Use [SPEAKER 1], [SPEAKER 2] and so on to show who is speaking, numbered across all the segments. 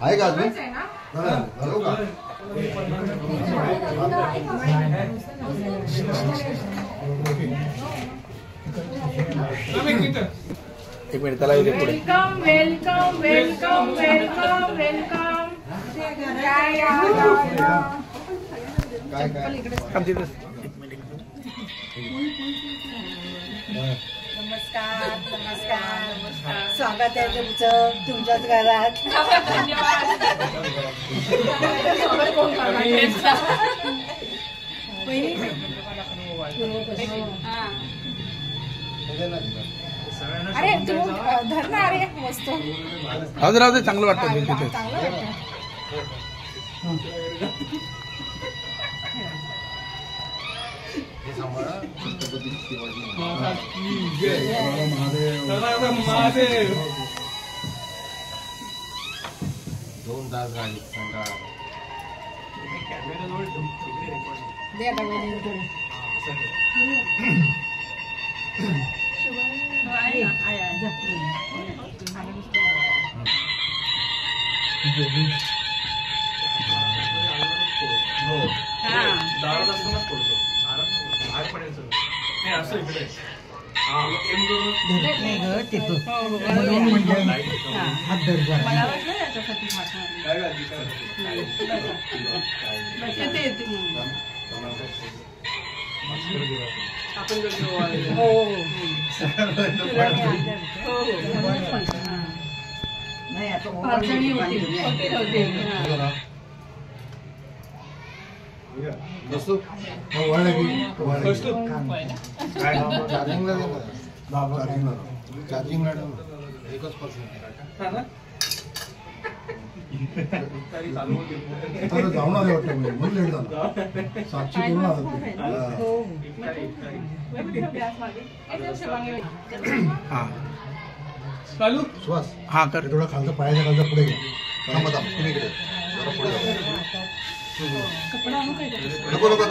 [SPEAKER 1] आहे का अजून?
[SPEAKER 2] एक मिनिट त्याला येऊ पुढे.
[SPEAKER 3] Welcome welcome welcome welcome welcome.
[SPEAKER 1] काय काय
[SPEAKER 3] नमस्कार नमस्कार. स्वागत आहे तुमचं तुमच्याच घरात. अरे तू धरणार अरे मस्त.
[SPEAKER 2] राहू दे चांगलं वाटतं तिथे.
[SPEAKER 1] दोन तास गाडी चार्जिंग एकच जाऊन आले वाटतं मग लेट झाला 700 करून
[SPEAKER 2] चालू
[SPEAKER 1] श्वास
[SPEAKER 2] हा कर.
[SPEAKER 1] थोडा खालचा पायाच्या खालचा पुढे घ्या. थांबा तुम्ही इकडे जरा पुढे नको नको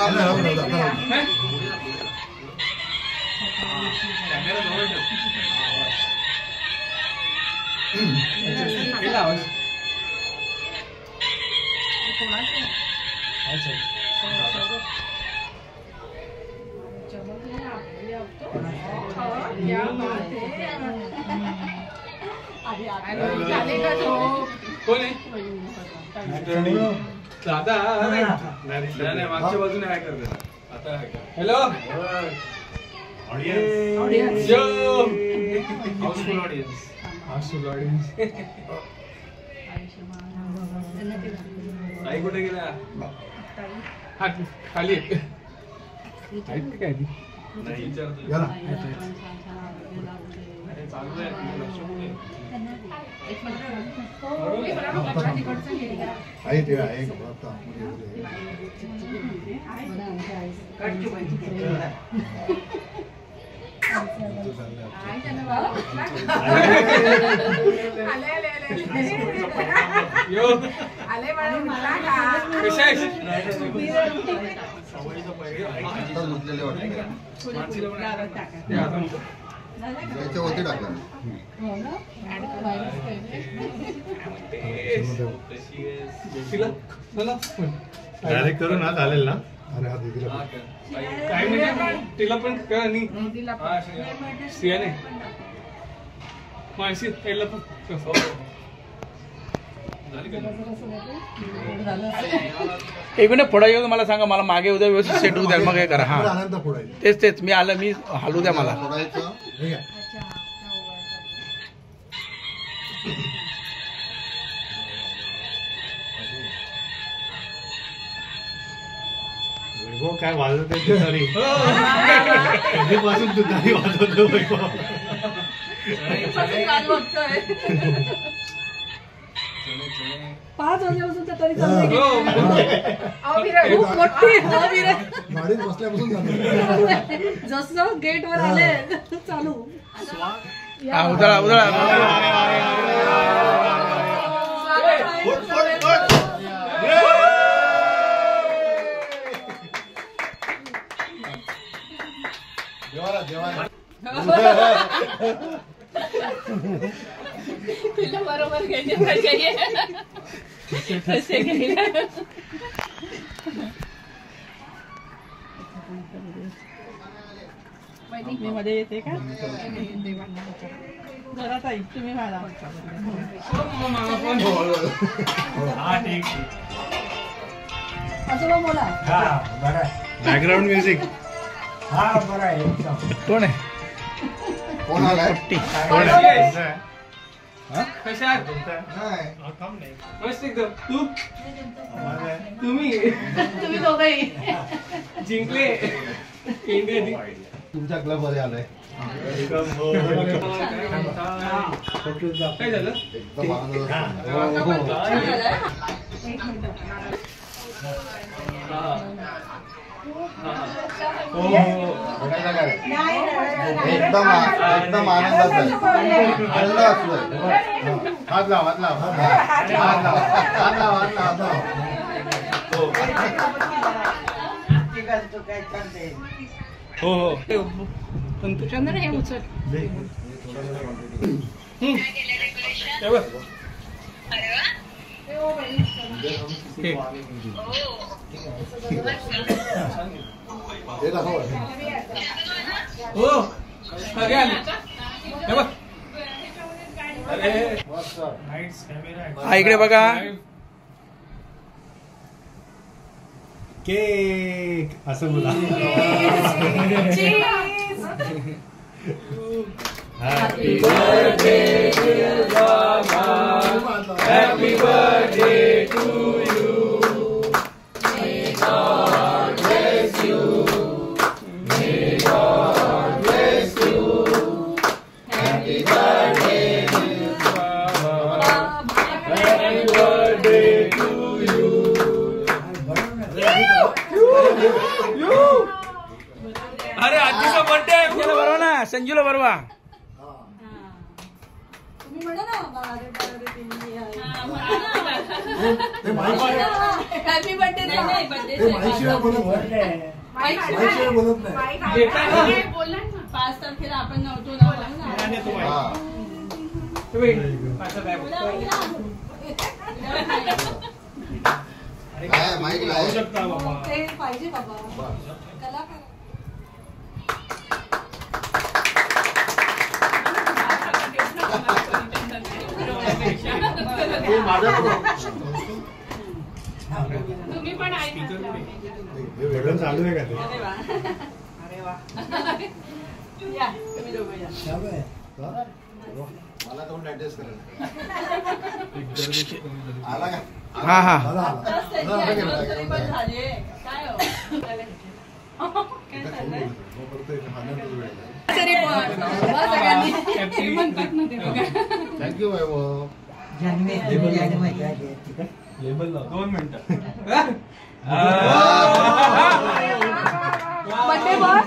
[SPEAKER 2] दादा नाही मागच्या बाजूने काय करते आता. Hello audience houseful audience. आई कुठे गेला? खाली आहेत काय ती नाही विचारतो. चालू
[SPEAKER 1] आहे ते आहे त्याच्यावरती टाकलं.
[SPEAKER 4] डायरेक्ट करू ना चालेल ना.
[SPEAKER 1] अरे हा दीदीला
[SPEAKER 2] काय म्हणजे तिला पण श्रियाने मानसी पहिला एक मिनिट पुढे येऊ मला सांगा. मला मागे उद्या व्यवस्थित सेट होऊ द्या मग हे करा. हा तेच मी आलं मी हलू द्या मला.
[SPEAKER 4] काय वाजवते तुतारी कधीपासून तुतारी वाजवतो वैभव.
[SPEAKER 3] पाच वाजल्यापासून तरी
[SPEAKER 1] गाडीत बसल्यापासून
[SPEAKER 3] जसं गेट वर आले चालू.
[SPEAKER 2] उधळा उधळा
[SPEAKER 3] तुला बरोबर घ्यायचे पाहिजे कसे घ्यायला मी मध्ये येते का जरा ताई तुम्ही मला आजोबा बोला
[SPEAKER 4] बॅकग्राऊंड म्युझिक
[SPEAKER 2] कोण आहे
[SPEAKER 1] कोण आलाय?
[SPEAKER 2] पट्टी
[SPEAKER 4] कोण आहे?
[SPEAKER 5] मस्त एकदम तू
[SPEAKER 4] आवाज आहे.
[SPEAKER 3] तुम्ही दोघंही
[SPEAKER 5] जिंकले इंडिया
[SPEAKER 1] तुमच्या क्लब मध्ये आलाय.
[SPEAKER 4] एकदम हो.
[SPEAKER 5] काय झालं
[SPEAKER 1] एकदम आनंद
[SPEAKER 4] हो, हो.
[SPEAKER 1] एकदम एकदम आनंदात आहे. आनंद असतोय.
[SPEAKER 4] हात लाव हात लाव
[SPEAKER 1] हात लाव, हात लाव, हात लाव.
[SPEAKER 4] हो हो
[SPEAKER 3] चंद्र हे उचल
[SPEAKER 1] हे दाखव.
[SPEAKER 5] हो सगळे आले हे बघ अरे
[SPEAKER 2] हा इकडे बघा
[SPEAKER 4] केक असं बोला happy
[SPEAKER 2] birthday happy birthday to you may God bless you may God bless you happy birthday happy birthday to you
[SPEAKER 5] अरे आजीचा बर्थडे आहे
[SPEAKER 2] बरोबर ना संजूला बरोबर
[SPEAKER 3] तुम्ही म्हणा ना हॅपी बर्थडे नाही
[SPEAKER 1] ते माईशिवाय बोलत नाही. माईशिवाय बोलत नाही.
[SPEAKER 3] 5 तारखेला आपण नव्हतो ना
[SPEAKER 1] हा. काय माईक लाय?
[SPEAKER 3] ते पाहिजे बाबा कलाकार
[SPEAKER 1] हे माझ्याकडून.
[SPEAKER 3] तुम्ही पण
[SPEAKER 1] हे वेगळं
[SPEAKER 4] बटन चालू आहे का ते
[SPEAKER 3] अरे वा या तुम्ही दोघं या
[SPEAKER 1] हा? मला थोडं ऍडजस्ट करायला आला का?
[SPEAKER 2] हा हा
[SPEAKER 1] आला, आला. आला गेला.
[SPEAKER 3] तरी पण झाले काय हो
[SPEAKER 1] इथं खाऊन बोलू. मग परत इथं खाण्यातच वेळ आहे.
[SPEAKER 3] तरी पण सगळ्यांनी म्हणतात ना ते बघा
[SPEAKER 1] थँक्यू वैभव.
[SPEAKER 5] लेबल लाव 2 मिनिटं
[SPEAKER 3] बर्थडे बॉय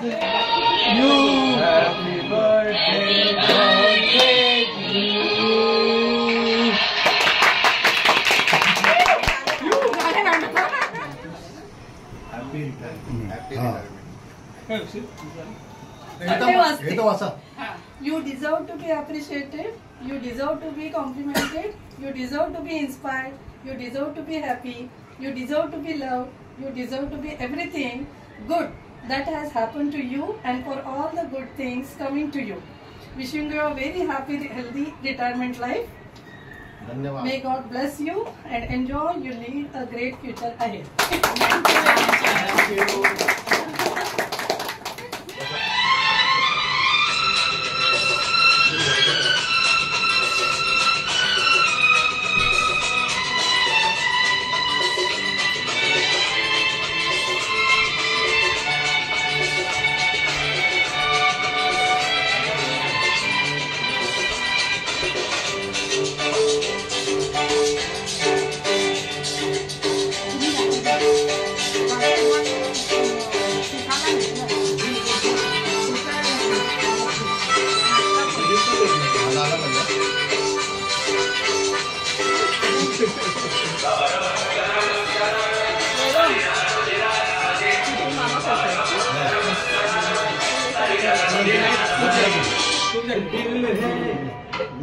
[SPEAKER 2] हॅपी
[SPEAKER 1] हॅपी
[SPEAKER 3] वाजते.
[SPEAKER 1] हे तर वाचा.
[SPEAKER 3] You deserve to be appreciated. You deserve to be complimented. You deserve to be inspired. You deserve to be happy. You deserve to be loved. You deserve to be everything good that has happened to you and for all the good things coming to you. Wishing you a very happy, healthy retirement life.
[SPEAKER 1] धन्यवाद.
[SPEAKER 3] May God bless you and enjoy. You lead a great future ahead.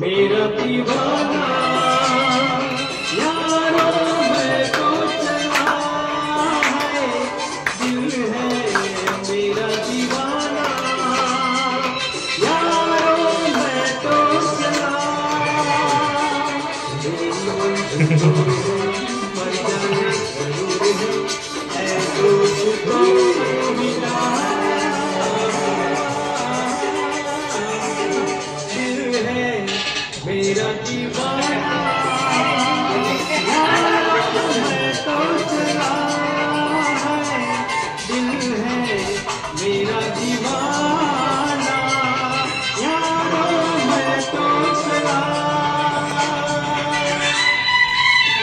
[SPEAKER 5] मेरा दीवाना यारो मैं तो चला है, दिल है मेरा दीवाना यारो मैं तो चला, मेरी मंजिल पर जाना जरूर है दोस्तों मिला, दिल है मेरा दीवाना यारो मैं तो चला है, दिल है मेरा दीवाना यारो मैं तो चला.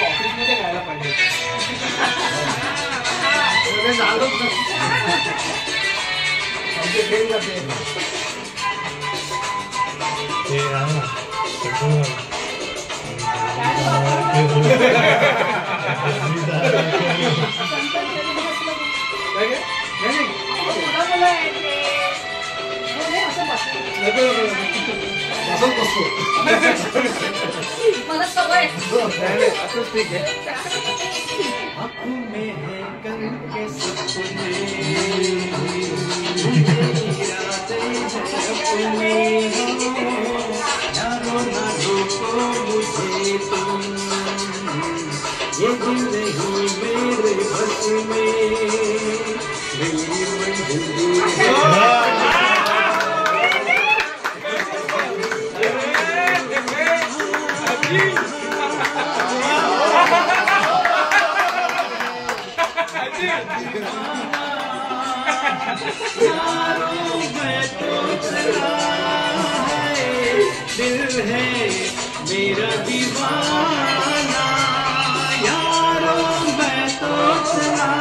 [SPEAKER 5] ऑफिसमध्ये गायला पाहिजे.
[SPEAKER 3] मला सवय
[SPEAKER 5] असंच ठीक आहे. में है कल के सपने, अपने यारो ना रोको मुझे तुम, ये दिल नहीं मेरे बस में, मेरी मंजिल यारो मैं तो चला है, दिल है मेरा दीवाना यारो मैं तो चला.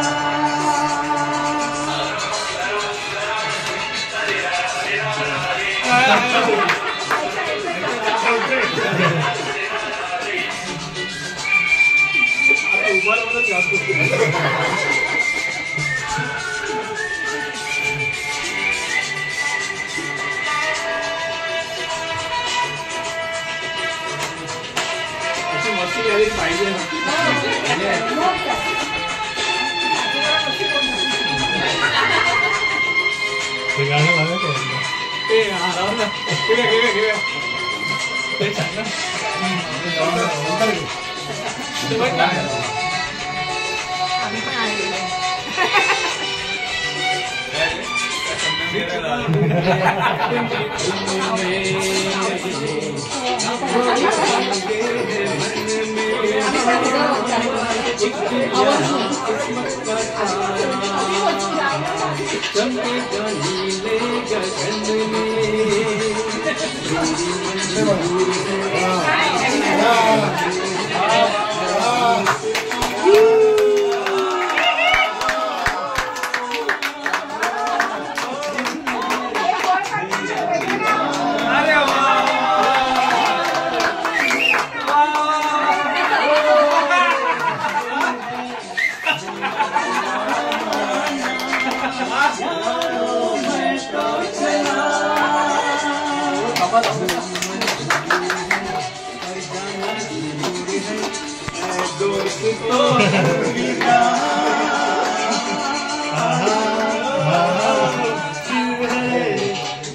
[SPEAKER 5] पाहिजे ना
[SPEAKER 4] ते गाणं लावायचं
[SPEAKER 5] ते राहू ना. घेऊया ते सांग ना.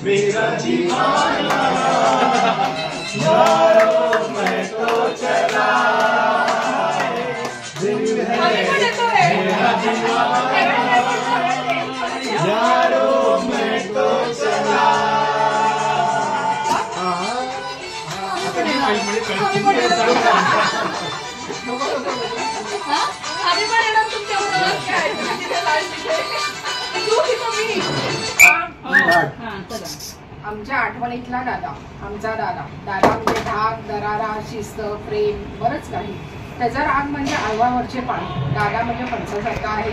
[SPEAKER 5] मेरा दीवाना यारो मैं तो चला, दिल है मेरा दीवाना यारो मैं तो चला.
[SPEAKER 6] आमच्या आठवणीतला दादा, आमचा दादा. दादा म्हणजे धाक, दरारा, शिस्त, प्रेम, बरंच काही. त्याचा राग म्हणजे आळवावरचे पाणी. दादा म्हणजे फणसासारखा आहे.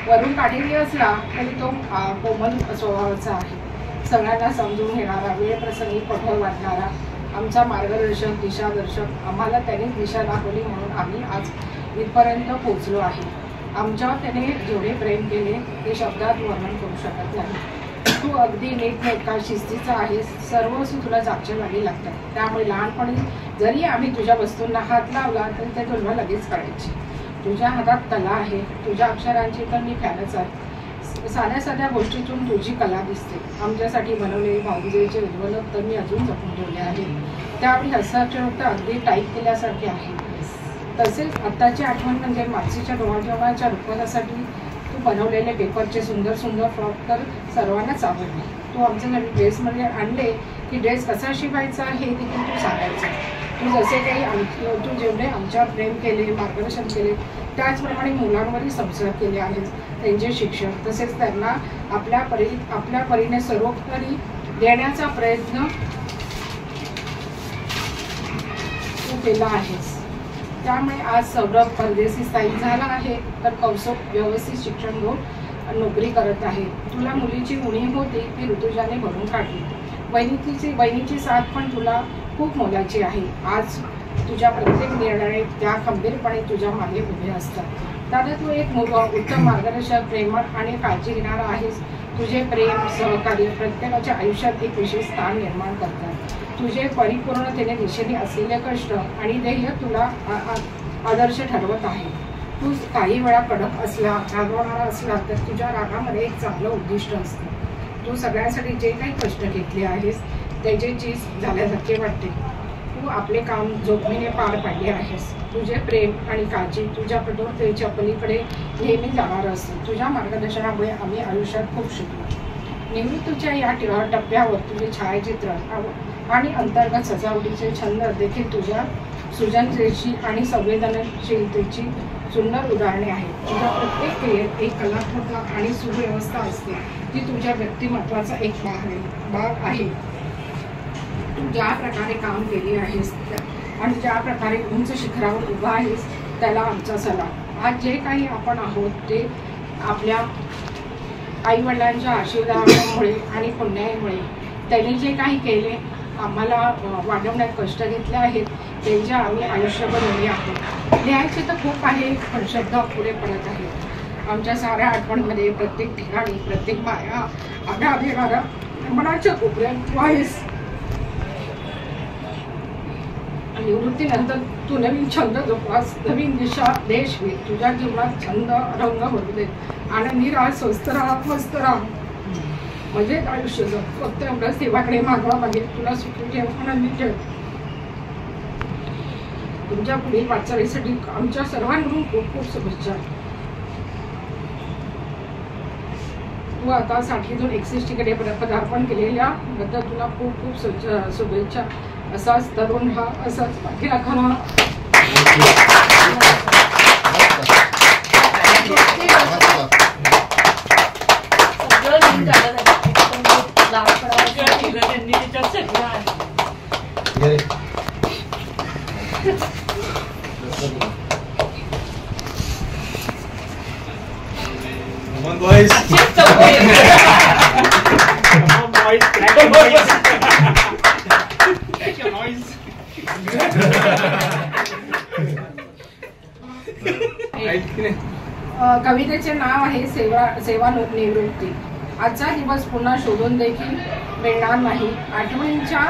[SPEAKER 6] वरून काठीणी असला तरी तो कोमल स्वभावाचा आहे. सगळ्यांना समजून घेणारा, वेळ प्रसंगी कठोर वाटणारा, आमचा मार्गदर्शक, दिशादर्शक. आम्हाला त्याने दिशा दाखवली म्हणून आम्ही आज इथपर्यंत पोहोचलो आहे. आमच्यावर त्याने जेवढे प्रेम केले ते शब्दात वर्णन करू शकत नाही. तू अगदी नीटनेटका शिस्तीचा आहेस, सर्व वस्तू तुला जागच्या जागी लागतात. त्यामुळे लहानपणी जरी आम्ही तुझ्या वस्तूंना हात लावला तरी ते तुला लगेच कळायची. तुझ्या हातात कला आहे, तुझ्या अक्षरांची तर मी फॅनच आहे. साध्या साध्या गोष्टीतून तुझी कला दिसते. आमच्यासाठी बनवलेले भाऊजेचे उज्ज्वलक तर मी अजून जपून ठेवले आहे. त्यावेळी हस्ताक्षर तर अगदी टाईप केल्यासारखे आहे. तसेच आत्ताची आठवण म्हणजे मागच्या डोळ्याच्या रुपवतासाठी तू बनवलेले पेपरचे सुंदर सुंदर फ्रॉक तर सर्वांनाच आवडले. तू आमच्यासाठी ड्रेसमध्ये आणले की ड्रेस कसा शिवायचा हे देखील तू सांगायचं. तू जेवढे आमच्यावर प्रेम केले, मार्गदर्शन केले, त्याचप्रमाणे मुलांवरही संस्कार केले आहेत. त्यांचे शिक्षण तसेच त्यांना आपल्या परीने सर्वोपरी देण्याचा प्रयत्न तू केला आहेस. त्यामुळे आज सौरभ परदेशी स्थायिक झाला आहे तर कौशल व्यवस्थित शिक्षण घेऊन नोकरी करत आहे. तुला मुलीची उणीव होती ती ऋतुजाने भरून काढली. बहिणीची साथ पण तुला खूप मोलाची आहे. आज तुझ्या प्रत्येक निर्णय त्या खंबीरपणे तुझ्या मागे उभे असतात. दादा, तू एक उत्तम मार्गदर्शक, प्रेमळ आणि काळजी घेणारा आहेस. तुझे प्रेम, सहकार्य प्रत्येकाच्या आयुष्यात एक विशेष स्थान निर्माण करतात. तुझे परिपूर्णतेने दिशेने असलेले कष्ट आणि ध्येय तुला आदर्श ठरवत आहे. तू काही वेळा कडक असला, रागवणारा असला तर तुझ्या रागामध्ये एक चांगलं उद्दिष्ट असतं. तू सगळ्यांसाठी जे काही कष्ट घेतले आहेस त्याचे चीज झाल्यासारखे वाटते. तू आपले काम जोखमीने पार पाडले आहेस. तुझे प्रेम आणि काळजी तुझ्या कठोरतेच्या पलीकडे नेहमी जाणार असते. तुझ्या मार्गदर्शनामुळे आम्ही आयुष्यात खूप शिकलो. निवृत्तीच्या या टप्प्यावर तुझे छायाचित्र आणि अंतर्गत सजावटीचे छंद देखील तुझ्या सृजनशीलतेची आणि संवेदनशीलतेची सुंदर उदाहरणे आहेत. तुझ्या प्रत्येक क्रियेत एक कलात्मकता आणि सुव्यवस्था असते जी तुझ्या व्यक्तिमत्वाचा एक भाग आहे. तू ज्या प्रकारे काम केले आहेस आणि ज्या प्रकारे उंच शिखरावर उभा आहेस त्याला आमचा सलाम. आज जे काही आपण आहोत ते आपल्या आईवडिलांच्या आशीर्वादामुळे आणि पुण्यामुळे त्यांनी जे काही केले आम्हाला वाढवण्यात कष्ट घेतले आहेत त्यांच्या आम्ही आयुष्यभर ऋणी आहोत. लिहायचे तर खूप आहे पण शब्द पुढे पडत आहेत. आमच्या साऱ्या आठवणीमध्ये प्रत्येक ठिकाणी प्रत्येक माया आढा देणारा मनाच्या कोपऱ्यात आहेस. निवृत्तीनंतर तू नवीन छंद जोपास, नवीन दिशा देश घे. तुझ्या जीवनात छंद रंग भरू दे. आनंदी राहा, स्वस्थ राहा, मस्त राहा, मजेत आयुष्य जग. फक्त एवढंच देवाकडे मागवा मागेल तुला सुखी ठेव, आनंदी ठेव. तुमच्या पुढील वाटचालीसाठी आमच्या सर्वांकडून खूप खूप शुभेच्छा. तू आता 60तून 61 कडे पदार्पण केलेल्या बद्दल तुला खूप खूप शुभेच्छा. असाच तरुण हा, असाच पाठीराखा राहा.
[SPEAKER 5] Come on, boys. Come on, boys. Crack your noise. Crack your noise.
[SPEAKER 6] कवितेचे नाव आहे सेवानिवृत्ती. आजचा दिवस पुन्हा शोधून देखील मिळणार नाही. आठवणींच्या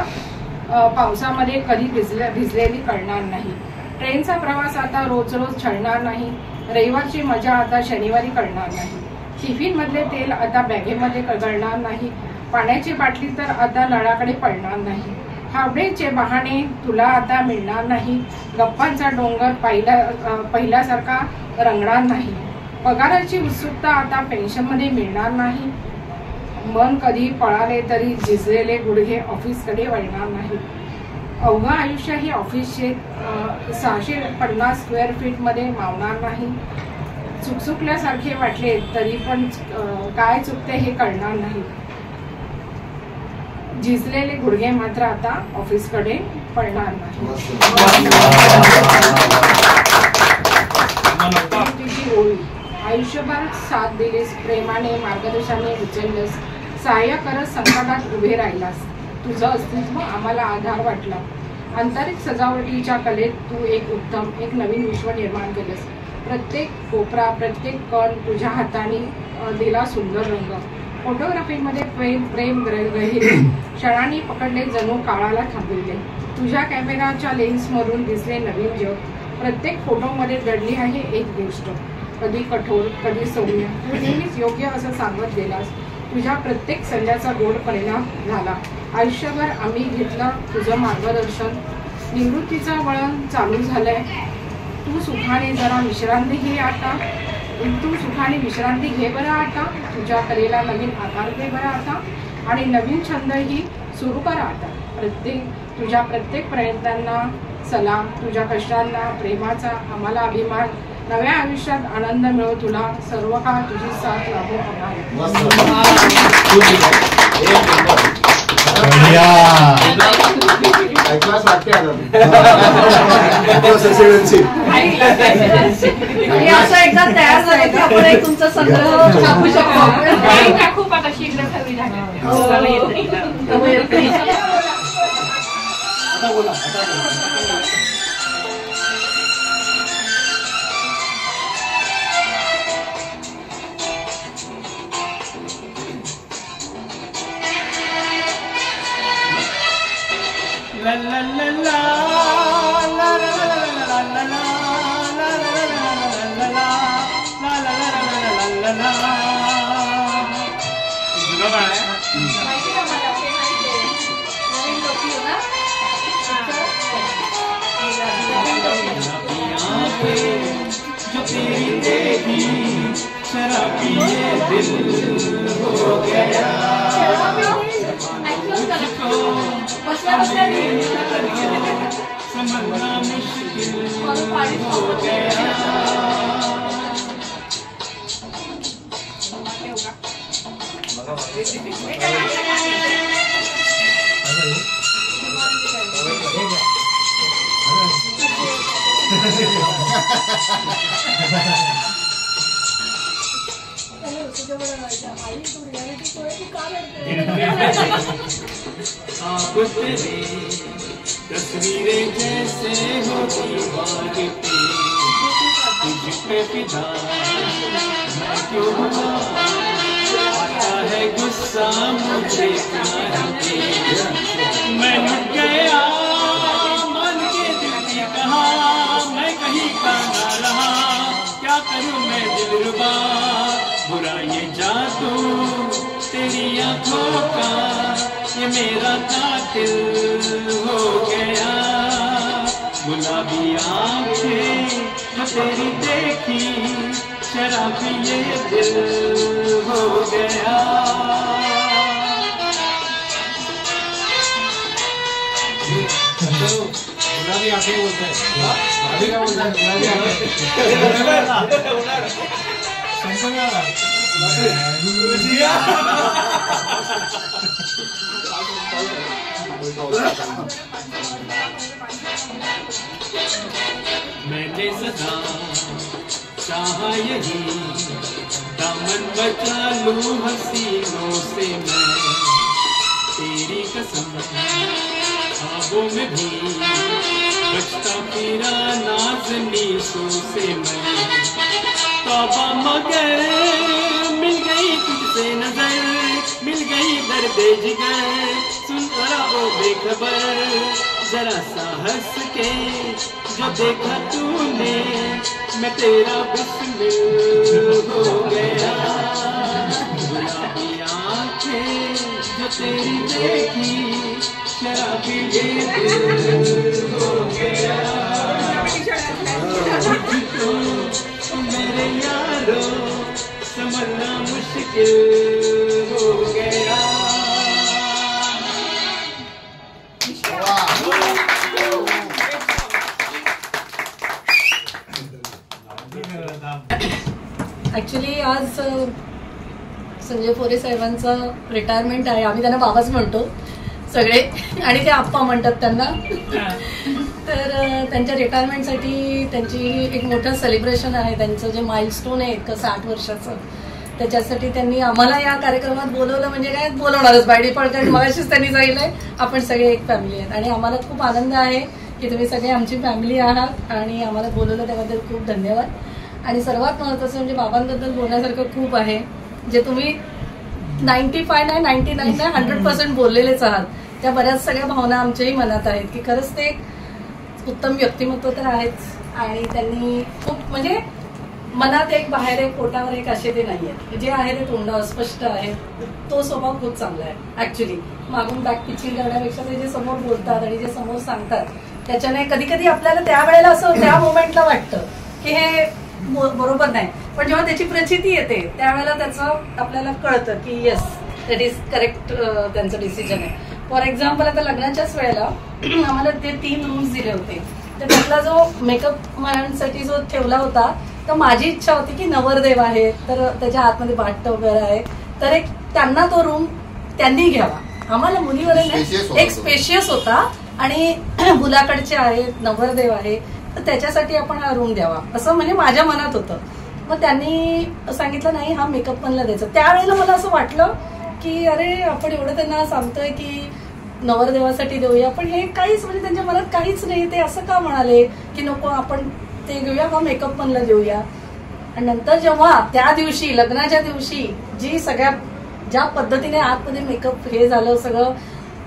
[SPEAKER 6] पावसामध्ये कधी भिजलेली कळणार नाही. ट्रेनचा प्रवास आता रोज रोज छळणार नाही. रविवारची मजा आता शनिवारी कळणार नाही. टिफिनमधले तेल आता बॅगेमध्ये गळणार नाही. पाण्याची बाटली तर आता नळाकडे पडणार नाही. हावडेचे बहाणे तुला आता मिळणार नाही. गप्पांचा डोंगर पहिल्यासारखा रंगणार नाही. पगाराची उत्सुकता आता पेन्शनमध्ये मिळणार नाही. मन कधी पळाले तरी झिजलेले गुडघे ऑफिसकडे वळणार नाही. अवघं आयुष्य हे ऑफिसचे 650 स्क्वेअर फीटमध्ये मावणार नाही. चुकचुकल्यासारखे वाटले तरी पण काय चुकते हे कळणार नाही. झिजलेले गुडघे मात्र आता ऑफिसकडे पडणार नाही. ओळी आयुष्यभर साथ दिलीस, प्रेमाने मार्गदर्शनाने उचललंस, सहाय्य करत संकटात उभे राहिलास. तुझं अस्तित्व आम्हाला आधार वाटला. आंतरिक सजावटीच्या कलेत तू एक नवीन विश्व निर्माण केलंस. प्रत्येक कोपरा, प्रत्येक कण तुझ्या हाताने दिला सुंदर रंग. फोटोग्राफीमध्ये प्रेम गहिरे क्षणांनी पकडले जणू काळाला थांबविले. तुझ्या कॅमेराच्या लेन्समधून दिसले नवीन जग. प्रत्येक फोटोमध्ये दडली आहे एक गोष्ट, कधी कठोर कधी सौम्य. तू नेहमीच योग्य असं सांगत गेलास. तुझ्या प्रत्येक सल्ल्याचा गोड परिणाम झाला. आयुष्यभर आम्ही घेतलं तुझं मार्गदर्शन. निवृत्तीचं वळण चालू झालंय. तू सुखाने जरा विश्रांती घे आता. तू सुखाने विश्रांती घे बरं आता. तुझ्या कलेला नवीन आकार दे बरं आता. आणि नवीन छंदही सुरू करा आता. तुझ्या प्रत्येक प्रयत्नांना सलाम. तुझ्या कष्टांना प्रेमाचा आम्हाला अभिमान. नव्या आयुष्यात आनंद मिळो तुला. सर्व काळ तुझी साथ लाभो आम्हाला.
[SPEAKER 3] असं एकदा तयार झालं की आपण एक तुमचा संग्रह टाकू शकतो.
[SPEAKER 6] टाकू आता शीघ्र ठरवी
[SPEAKER 5] la la la la la la la la la la जो तेरी देखी शराबी ये दिल हो गया. समझना मुश्किल हो गया. तस्वीरें जैसे होती बारी पे तुझ पे फिदा मैं क्यों हुआ. आता है गुस्सा मुझे प्यार पे. मैं लुट गया मान के दिल की कहा. मैं कहीं का ना रहा. क्या करूं मैं दिलरुबा. बुरा ये जादू तेरी आंखों का ये मेरा कातिल हो गया. गुलाबी आंखें जो तेरी देखी शराबी ये दिल हो गया. गुलाबी आंखें बोलता है. अभी क्या बोलता है? गुलाबी आंखें मैंने सदा चाहा यही दामन बचा लूं हसीनों से मैं. तेरी कसम ख्वाबों में भी बचता फिरा नाज़नीसों से मैं. तौबा मगर मिल गई तुझसे नजर. मिल गई दर्दे जिगर. सुन जरा ओ बेखबर जरा सा हंस के जो देखा तूने मैं तेरा बिस्मिल हो गया. गुलाबी आंखें जो तेरी देखी शराबी ये दिल हो गया. मेरे यारो समझना मुश्किल हो गया.
[SPEAKER 3] ऍक्च्युली आज संजय फोरे साहेबांचं रिटायरमेंट आहे. आम्ही त्यांना बाबाच म्हणतो सगळे आणि ते आप्पा म्हणतात त्यांना. तर त्यांच्या रिटायरमेंटसाठी त्यांची एक मोठं सेलिब्रेशन आहे. त्यांचं जे माइलस्टोन आहे 60 वर्षाचं त्याच्यासाठी त्यांनी आम्हाला या कार्यक्रमात बोलवलं. म्हणजे काय बोलवणारच बाय डिफॉल्ट. कारण मगाशीच त्यांनी सांगितलंय आपण सगळे एक फॅमिली आहेत. आणि आम्हाला खूप आनंद आहे की तुम्ही सगळे आमची फॅमिली आहात आणि आम्हाला बोलवलं त्याबद्दल खूप धन्यवाद. आणि सर्वात महत्त्वाचं म्हणजे बाबांबद्दल बोलण्यासारखं खूप आहे. जे तुम्ही 95 नाही 99 नाही 100% बोललेलेच आहात. त्या बऱ्याच सगळ्या भावना आमच्याही मनात आहेत की खरंच ते उत्तम व्यक्तिमत्व तर आहेच आणि त्यांनी खूप म्हणजे मनात एक बाहेर एक पोटावर एक असे ते नाहीये, जे आहे ते तोंडावर स्पष्ट आहे. तो स्वभाव खूप चांगला आहे ऍक्च्युली. मागून बॅक पिचिंग करण्यापेक्षा ते जे समोर बोलतात आणि जे समोर सांगतात त्याच्याने कधी कधी आपल्याला त्यावेळेला असं त्या मोमेंटला वाटतं की हे बरोबर नाही, पण जेव्हा त्याची प्रचिती येते त्यावेळेला त्याचं आपल्याला कळतं की येस दॅट इज करेक्ट त्यांचं डिसिजन आहे. फॉर एक्झाम्पल आता लग्नाच्याच वेळेला आम्हाला ते 3 रूम्स दिले होते, तर त्यातला जो मेकअप मॅनसाठी जो ठेवला होता तर माझी इच्छा होती की नवरदेव आहे तर त्याच्या आतमध्ये बाथटब वगैरे आहे तर एक त्यांना तो रूम त्यांनी घ्यावा. आम्हाला मुलीवर एक स्पेशियस होता आणि मुलाकडचे आहेत नवरदेव आहे तर त्याच्यासाठी आपण हा रूम द्यावा असं म्हणजे माझ्या मनात होतं. मग त्यांनी सांगितलं नाही हा मेकअप मनला द्यायचा. त्यावेळेला मला असं वाटलं की अरे आपण एवढं त्यांना सांगतोय की नवरदेवासाठी देऊया पण हे काहीच म्हणजे त्यांच्या मनात काहीच नाही. ते असं का म्हणाले की नको आपण ते घेऊया हा मेकअप मनला देऊया. आणि नंतर जेव्हा त्या दिवशी लग्नाच्या दिवशी जी ज्या पद्धतीने आतमध्ये मेकअप हे झालं सगळं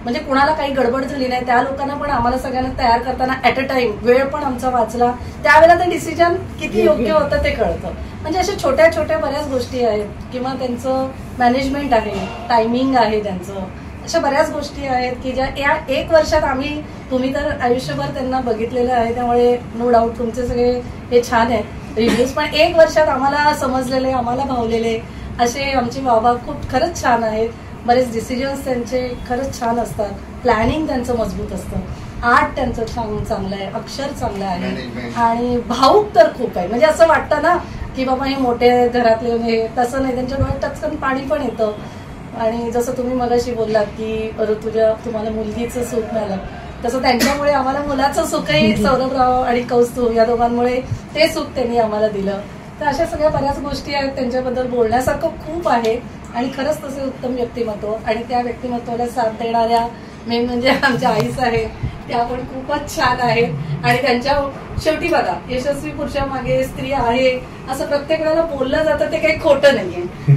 [SPEAKER 3] म्हणजे कुणाला काही गडबड झाली नाही त्या लोकांना पण आम्हाला सगळ्यांना तयार करताना ऍट अ टाइम वेळ पण आमचा वाचला. त्यावेळेला ते डिसिजन किती योग्य होतं ते कळतं. म्हणजे अशा छोट्या छोट्या बऱ्याच गोष्टी आहेत किंवा त्यांचं मॅनेजमेंट आहे टायमिंग आहे त्यांचं अशा बऱ्याच गोष्टी आहेत की ज्या या 1 वर्षात तुम्ही तर आयुष्यभर त्यांना बघितलेलं आहे त्यामुळे नो डाऊट तुमचे सगळे हे छान आहेत रिव्ह्यूज पण 1 वर्षात आम्हाला समजलेले आम्हाला भावलेले असे आमचे बाबा खूप खरंच छान आहेत. बरेच डिसिजन्स त्यांचे खरंच छान असतात. प्लॅनिंग त्यांचं मजबूत असतं. आर्ट त्यांचं चांगलं आहे. अक्षर चांगलं आहे आणि भाऊक तर खूप आहे. म्हणजे असं वाटतं ना की बाबा हे मोठे घरातले हे तसं नाही. त्यांच्या डोळ्यात टचकन पाणी पण येतं. आणि जसं तुम्ही मगाशी बोललात की तुम्हाला मुलगीचं सुख मिळालं तसं त्यांच्यामुळे आम्हाला मुलाचं सुखही सौरभराव आणि कौस्तुभ या दोघांमुळे ते सुख त्यांनी आम्हाला दिलं. तर अशा सगळ्या बऱ्याच गोष्टी आहेत त्यांच्याबद्दल बोलण्यासारखं खूप आहे आणि खरंच तसे उत्तम व्यक्तिमत्व आणि त्या व्यक्तिमत्वाला साथ देणाऱ्या मेन म्हणजे आमच्या आईच आहेत. त्या पण खूपच छान आहेत आणि त्यांच्या शेवटी बघा यशस्वी पुरुषामागे स्त्री आहे असं प्रत्येक वेळेला बोललं जातं ते काही खोटं नाहीये.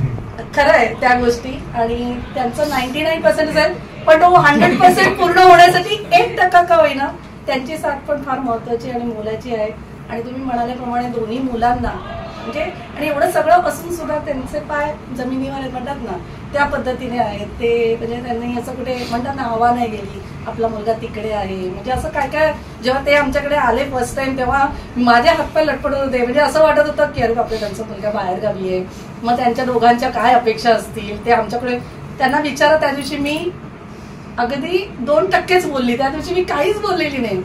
[SPEAKER 3] खरं आहे त्या गोष्टी आणि त्यांचं 99% असेल पण तो 100% पूर्ण होण्यासाठी 1% का होईना त्यांची साथ पण फार महत्वाची आणि मोलाची आहे. आणि तुम्ही म्हणाल्याप्रमाणे दोन्ही मुलांना म्हणजे आणि एवढं सगळं असून सुद्धा त्यांचे पाय जमिनीवर म्हणतात ना त्या पद्धतीने आहेत ते. म्हणजे त्यांनी असं कुठे म्हणतात ना हवा नाही गेली आपला मुलगा तिकडे आहे. म्हणजे असं काय काय जेव्हा ते आमच्याकडे आले फर्स्ट टाइम तेव्हा माझे हातपाय लटपटत होते. म्हणजे असं वाटत होतं की अरे बापरे त्यांचा मुलगा बाहेर गावी आहे मग त्यांच्या दोघांच्या काय अपेक्षा असतील ते आमच्याकडे त्यांना विचारा. त्या दिवशी मी अगदी 2%च बोलली. त्या दिवशी मी काहीच बोललेली नाही.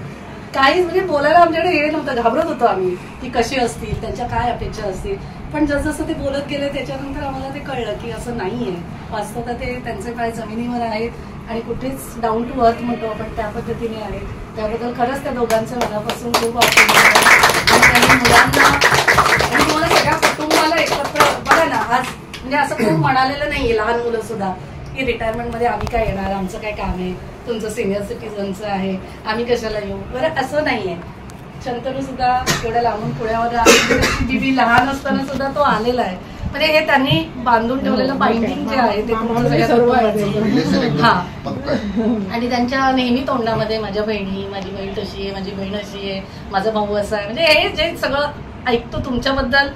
[SPEAKER 3] काहीच म्हणजे बोलायला आमच्याकडे हे नव्हतं. घाबरत होतो आम्ही की कशी असतील त्यांच्या काय अपेक्षा असतील. पण जसं ते बोलत गेले त्याच्यानंतर आम्हाला ते कळलं की असं नाहीये. वास्तवता ते त्यांचे पाय जमिनीवर आहेत आणि कुठेच डाऊन टू अर्थ म्हणतो आपण त्या पद्धतीने आहेत. त्याबद्दल खरंच त्या दोघांचं मनापासून खूप अभिनंदन. आणि त्यांनी मुलांना आणि तुम्हाला सगळ्या कुटुंबाला एकत्र बघा ना आज म्हणजे असं खूप म्हणालेलं नाहीये लहान मुलं सुद्धा की रिटायरमेंटमध्ये आम्ही काय येणार आमचं काय काम आहे तुमचं सिनियर सिटीजनचं आहे आम्ही कशाला येऊ बरं असं नाहीये. शंतनू सुद्धा एवढ्या लांबून पुण्यावर बीबी लहान असताना सुद्धा तो आलेला आहे. म्हणजे हे त्यांनी बांधून ठेवलेलं बाइंडिंग जे आहे ते हा आणि त्यांच्या नेहमी तोंडामध्ये माझ्या बहिणी माझी बहीण तशी आहे माझी बहीण अशी आहे माझा भाऊ असा आहे. म्हणजे हे जे सगळं ऐकतो तुमच्याबद्दल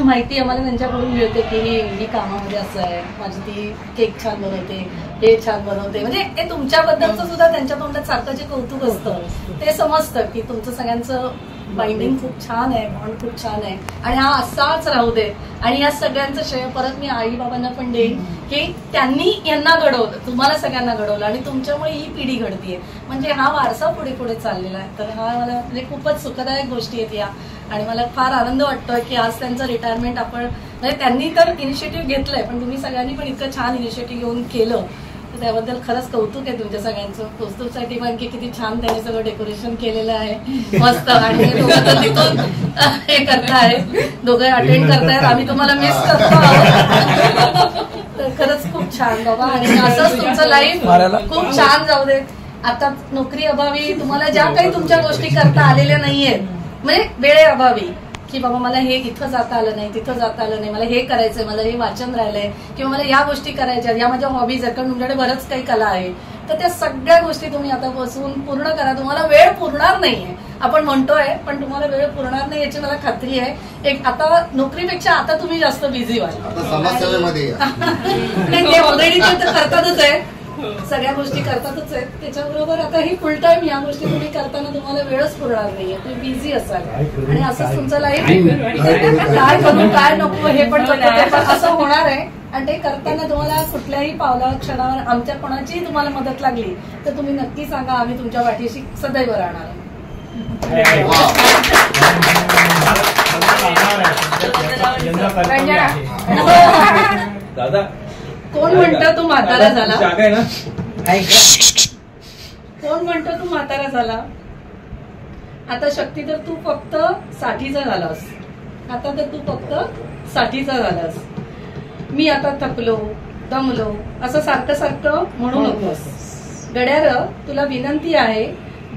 [SPEAKER 3] माहिती आम्हाला त्यांच्याकडून मिळते की ही कामामध्ये असं आहे माझी ती केक छान बनवते हे छान बनवते. म्हणजे हे तुमच्याबद्दलचं सुद्धा त्यांच्या तोंडात सारखं जे कौतुक असतं ते समजतं की तुमचं सगळ्यांचं बाइंडिंग खूप छान आहे बॉन्ड खूप छान आहे आणि हा असाच राहू दे. आणि या सगळ्यांचं श्रेय परत मी आई बाबांना पण देईन की त्यांनी यांना घडवलं तुम्हाला सगळ्यांना घडवलं आणि तुमच्यामुळे ही पिढी घडतीये. म्हणजे हा वारसा पुढे पुढे चाललेला आहे. तर हा मला म्हणजे खूपच सुखदायक गोष्टी आहेत या आणि मला फार आनंद वाटतोय की आज त्यांचं रिटायरमेंट आपण म्हणजे त्यांनी तर इनिशिएटिव्ह घेतलंय पण तुम्ही सगळ्यांनी पण इतकं छान इनिशिएटिव्ह घेऊन केलं तर त्याबद्दल खरंच कौतुक आहे तुमच्या सगळ्यांचं. कौस्तुभसाठी पण की किती छान त्यांनी सगळं डेकोरेशन केलेलं आहे मस्त आणि दोघं तर तिथून हे करतायत दोघं अटेंड करतायत आम्ही तुम्हाला मिस करतो आहोत. तर खरंच खूप छान बाबा आणि असंच तुमचं लाईफ खूप छान जाऊ दे. आता नोकरी अभावी तुम्हाला ज्या काही तुमच्या गोष्टी करता आलेल्या नाहीयेत म्हणजे वेळेअभावी की बाबा मला हे इथं जाता आलं नाही, तिथं जाता आलं नाही, मला हे करायचंय, मला हे वाचन राहिलंय किंवा मला या गोष्टी करायच्या, या माझ्या हॉबीज आहेत, कारण तुमच्याकडे बरंच काही कला आहे, तर त्या सगळ्या गोष्टी तुम्ही आता बसून पूर्ण करा. तुम्हाला वेळ पुरणार नाहीये, आपण म्हणतोय, पण तुम्हाला वेळ पुरणार नाही याची मला खात्री आहे. एक आता नोकरीपेक्षा आता तुम्ही जास्त बिझी व्हाल. ते ऑलरेडी ते करतातच आहे, सगळ्या गोष्टी करतातच आहेत. त्याच्याबरोबर आता ही फुल टाइम या गोष्टी तुम्ही करताना तुम्हाला वेळच पुरणार नाहीये, तुम्ही बिझी असाल आणि असंच तुमचं लाईफ काय करू काय नको हे पण असं होणार आहे. आणि ते करताना तुम्हाला कुठल्याही पावला क्षणावर आमच्या कोणाचीही तुम्हाला मदत लागली तर तुम्ही नक्की सांगा, आम्ही तुमच्या वाटेशी सदैव राहणार.
[SPEAKER 5] दादा
[SPEAKER 3] कोण म्हणतं तू म्हातारा झाला, कोण म्हणतं तू म्हातारा झाला. आता शक्ती तर तू फक्त 60चा झालास, आता तर तू फक्त 60चा झालास. मी आता थकलो दमलो असं सारखं सारखं म्हणू नकोस. गड्यार तुला विनंती आहे,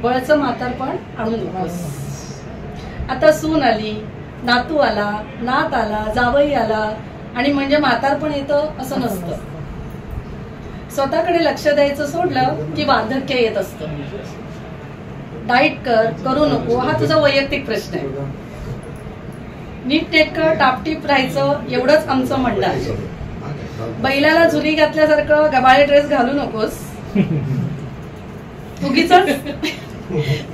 [SPEAKER 3] बळचं म्हातारपण आणू नकोस. आता सून आली, नातू आला, नात आला, जावई आला आणि म्हणजे म्हातारपण येतं असं नसतं. स्वतःकडे लक्ष द्यायचं सोडलं की वार्धक्य येत असतं. डाईट करू नको हा तुझा वैयक्तिक प्रश्न आहे. नीटनेटकं टापटीप राहायचं एवढंच आमचं म्हणणं आहे. बैलाला झुली घातल्यासारखं गबाळे ड्रेस घालू नकोस.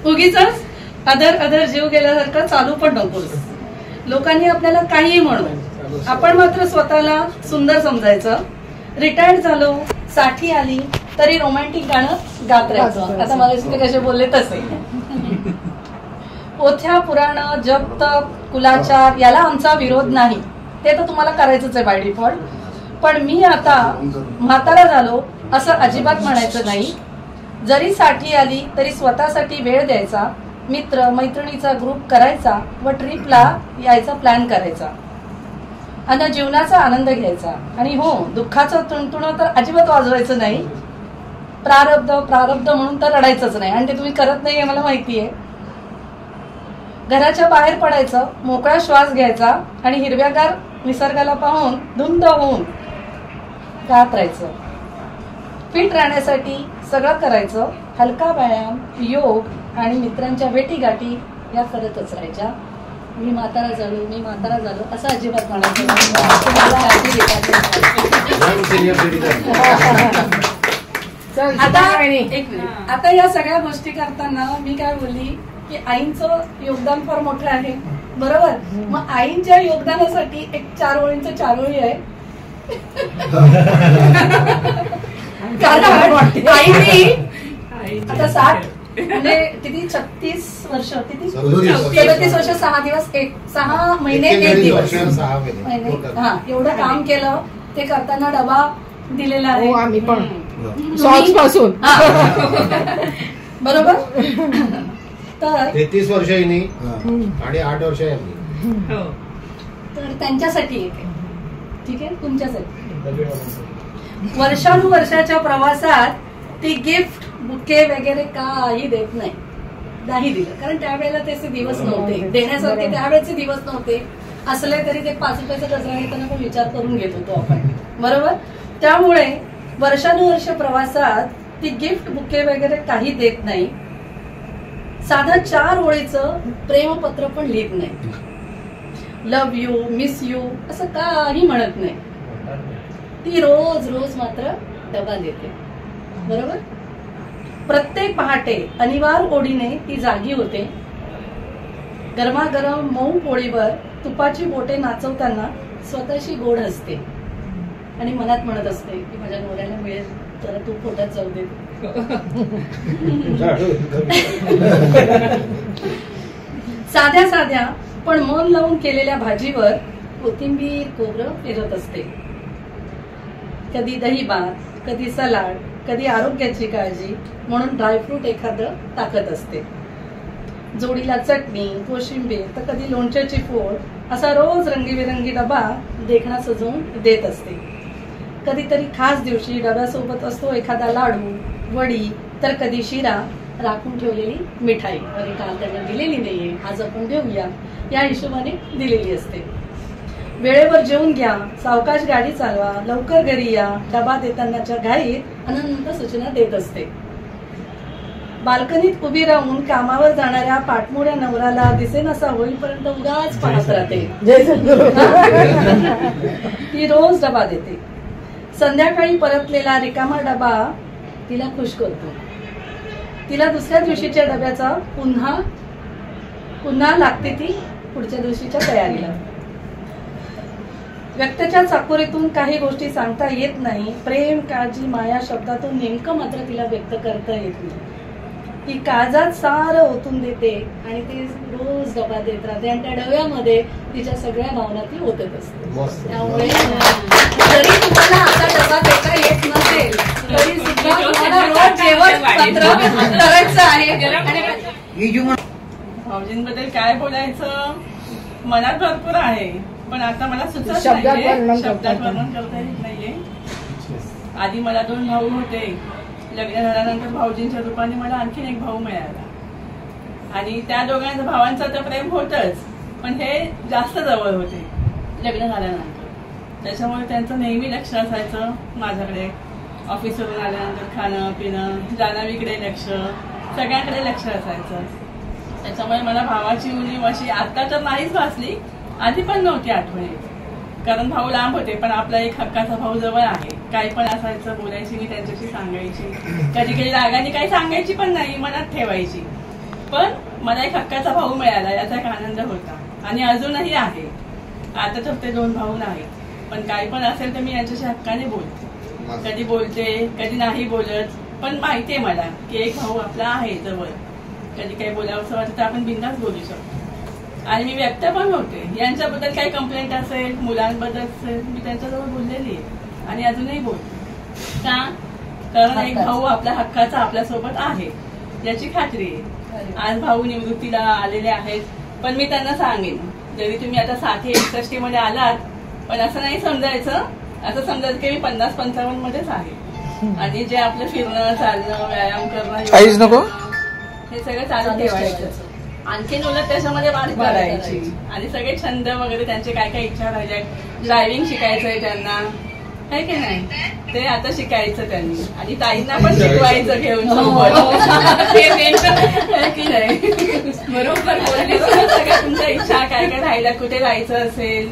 [SPEAKER 3] उगीच अदर जीव गेल्यासारखं चालू पण नकोस. लोकांनी आपल्याला काहीही म्हणू, आपण मात्र स्वतःला सुंदर समजायचं. रिटायर्ड झालो, 60 आली तरी रोमॅन्टिक गाणं गात राहायचं. आता मला ते कसे बोलले तसे. पोथ्या पुराण जप तप कुलाचार याला आमचा विरोध नाही, ते तर तुम्हाला करायचंच आहे बाय डिफॉल्ट. पण मी आता म्हातारा झालो असं अजिबात म्हणायचं नाही. जरी 60 आली तरी स्वतःसाठी वेळ द्यायचा, मित्र मैत्रिणीचा ग्रुप करायचा व ट्रिपला यायचा प्लॅन करायचा आणि जीवनाचा आनंद घ्यायचा. आणि हो, दुःखाचं तुणतुणं तर अजिबात वाजवायचं नाही. प्रारब्ध म्हणून तर रडायचंच नाही, आणि ते तुम्ही करत नाही हे मला माहितीये. घराच्या बाहेर पडायचं, मोकळा श्वास घ्यायचा आणि हिरव्यागार निसर्गाला पाहून धुंद होऊन गात राहायचं. फिट राहण्यासाठी सगळं करायचं. हलका व्यायाम, योग आणि मित्रांच्या भेटीगाठी या करतच राहायच्या. मी म्हातारा झालो असं अजिबात म्हणायचं. आता या सगळ्या गोष्टी करताना मी काय बोलली की आईंचं योगदान फार मोठं आहे, बरोबर. मग आईंच्या योगदानासाठी एक 4 ओळींचं 4 ओळी आहे. आईनी आता 60 म्हणजे किती 36 वर्ष, किती 37 वर्ष 6 दिवस 6 महिने 1 दिवस हा एवढं काम केलं. ते करताना डबा दिलेला आहे आम्ही पण पासून, बरोबर. तर
[SPEAKER 1] 33 वर्ष आणि 8 वर्ष.
[SPEAKER 3] तर त्यांच्यासाठी एक आहे, ठीक आहे, तुमच्यासाठी. वर्षानुवर्षाच्या प्रवासात ती गिफ्ट बुके वगैरे काही देत नाही दिलं, कारण त्यावेळेला त्याचे दिवस नव्हते देण्यासारखे, त्यावेळेचे दिवस नव्हते. असले तरी ते 5 रुपयाचा गजरा घेताना पण विचार करून घेत होतो आपण, बरोबर. त्यामुळे वर्षानुवर्ष प्रवासात ती गिफ्ट बुके वगैरे काही देत नाही. साधं 4 ओळीचं प्रेमपत्र पण लिहित नाही. लव्ह यू, मिस यू असं काही म्हणत नाही. ती रोज मात्र डबा देते, बरोबर. प्रत्येक पहाटे अनिवार्य ओढीने ती जागी होते. गरमागरम मऊ पोळीवर तुपाची बोटे नाचवताना स्वतःशी गोड हसते आणि मनात म्हणत असते की माझ्या नवऱ्याला मिळेल तर तू पोटात जाऊ दे. साध्या पण मन लावून केलेल्या भाजीवर कोथिंबीर खोबरं फिरत असते. कधी दही भात, कधी सलाड, कधी आरोग्याची काळजी म्हणून ड्रायफ्रूट एखादं टाकत असते. जोडीला चटणी, कोशिंबीर तर कधी लोणच्याची फोड असा रोज रंगीबेरंगी डबा देखणा सजवून देत असते. कधीतरी खास दिवशी डब्यासोबत असतो एखादा लाडू, वडी तर कधी शिरा राखून ठेवलेली मिठाई, अरे काल त्यांना दिलेली नाहीये, आज आपण देऊया, या हिशोबाने दिलेली असते. वेळेवर जेवून घ्या, सावकाश गाडी चालवा, लवकर घरी या, डबा देतानाच्या घाईत अनंत सूचना देत असते. बाल्कनीत उभी राहून कामावर जाणाऱ्या पाठमोड्या नवऱ्याला दिसेनासा होईपर्यंत उगाच पाहत राहते. ती रोज डबा देते. संध्याकाळी परतलेला रिकामा डबा तिला खुश करतो. तिला दुसऱ्या दिवशीच्या डब्याचा पुन्हा लागते ती पुढच्या दिवशीच्या तयारीला. व्यक्तीच्या चाकोरीतून काही गोष्टी सांगता येत नाही. प्रेम, काळजी, माया शब्दातून नेमकं मात्र तिला व्यक्त करता येत नाही. ती काळजात सारं ओतून देते आणि ते रोज डबा देत राहते आणि त्या डब्यामध्ये तिच्या सगळ्या भावना ती ओतत असते. त्यामुळे जरी तुम्हाला आता डबा देता येत नसेल तरी सुद्धा तुम्हाला रोज जेवण पत्र करायचं आहे.
[SPEAKER 7] भाऊजींबद्दल काय बोलायचं मनात भरपूर आहे, पण आता मला सुचत नाहीये, शब्दात वर्णन करता येत नाहीये. आधी मला 2 भाऊ होते. लग्न झाल्यानंतर भाऊजींच्या रूपाने मला आणखीन एक भाऊ मिळाला आणि त्या दोघांचं भावांचं तर प्रेम होतच, पण हे जास्त जवळ होते लग्न झाल्यानंतर. त्याच्यामुळे त्यांचं नेहमी लक्ष असायचं माझ्याकडे. ऑफिसवरून आल्यानंतर खाणं पिणं, जाणवीकडे लक्ष, सगळ्यांकडे लक्ष असायचं. त्याच्यामुळे मला भावाची उणीव अशी आता तर नाहीच भासली, आधी पण नव्हती आठवण, कारण भाऊ लांब होते, पण आपला एक हक्काचा भाऊ जवळ आहे. काही पण असायचं बोलायची, मी त्यांच्याशी सांगायची. कधी कधी रागाने काही सांगायची पण नाही, मनात ठेवायची. पण मला एक हक्काचा भाऊ मिळाला याचा एक आनंद होता आणि अजूनही आहे. आता तर ते 2 भाऊ नाहीत, पण काही पण असेल तर मी यांच्याशी हक्काने बोलते. कधी बोलते, कधी नाही बोलत, पण माहितीये मला की एक भाऊ आपला आहे जवळ. कधी काही बोलावंसं वाटतं आपण बिनधास्त बोलू शकतो आणि मी व्यक्त पण होते. यांच्याबद्दल काही कंप्लेंट असेल, मुलांबद्दल असेल, मी त्यांच्याजवळ बोललेली आहे आणि अजूनही बोलते. का? कारण एक भाऊ आपल्या हक्काचा आपल्यासोबत आहे याची खात्री आहे. आज भाऊ निवृत्तीला आलेले आहेत, पण मी त्यांना सांगेन, जरी तुम्ही आता 60-61 मध्ये आलात, पण असं नाही समजायचं, असं समजायचं की मी 50-55 मध्येच आहे. आणि जे आपलं फिरणं, चालणं, व्यायाम करणं, हे सगळं चालू ठेवायचं. आणखीन उलट त्याच्यामध्ये वाढ करायची आणि सगळे छंद वगैरे त्यांचे काय काय इच्छा राहिल्या. ड्रायव्हिंग शिकायचंय त्यांना, आहे की नाही, ते आता शिकायचं त्यांनी आणि ताईंना पण शिकवायचं घेऊन की नाही. बरोबर बोलले. सगळ्या तुमच्या इच्छा काय काय राहिल्या, कुठे जायचं असेल,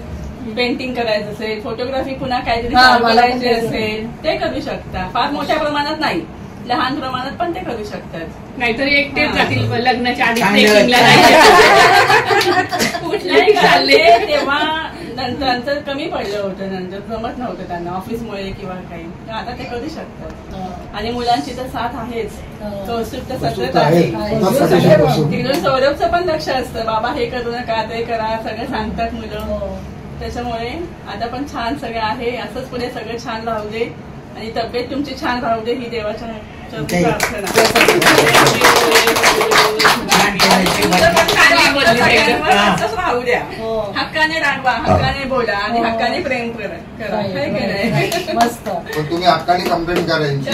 [SPEAKER 7] पेंटिंग करायचं असेल, फोटोग्राफी पुन्हा काहीतरी करायची असेल, ते करू शकता. फार मोठ्या प्रमाणात नाही, लहान प्रमाणात पण ते करू शकतात.
[SPEAKER 6] नाहीतर एकटेच जातील लग्नाच्या आधी कुठल्याही
[SPEAKER 7] चालले तेव्हा नंतर कमी पडलं होतं, नंतर जमत नव्हतं त्यांना ऑफिसमुळे किंवा काही. आता ते करू शकतात आणि मुलांची तर साथ आहेच, कौस्तुभ तर सतत आहे. तिकडून सौरभचं पण लक्ष असतं, बाबा हे करू नका, ते करा, सगळं सांगतात मुलं. त्याच्यामुळे आता पण छान सगळं आहे. असंच पुढे सगळं छान राहू दे आणि तब्येत तुमची छान राहू दे ही देवाच्या प्रार्थना. राहू द्या, हक्काने रागवा, हक्काने बोला आणि हक्काने प्रेम करा.
[SPEAKER 3] मस्त.
[SPEAKER 1] तुम्ही हक्काने कंप्लेंट करायची.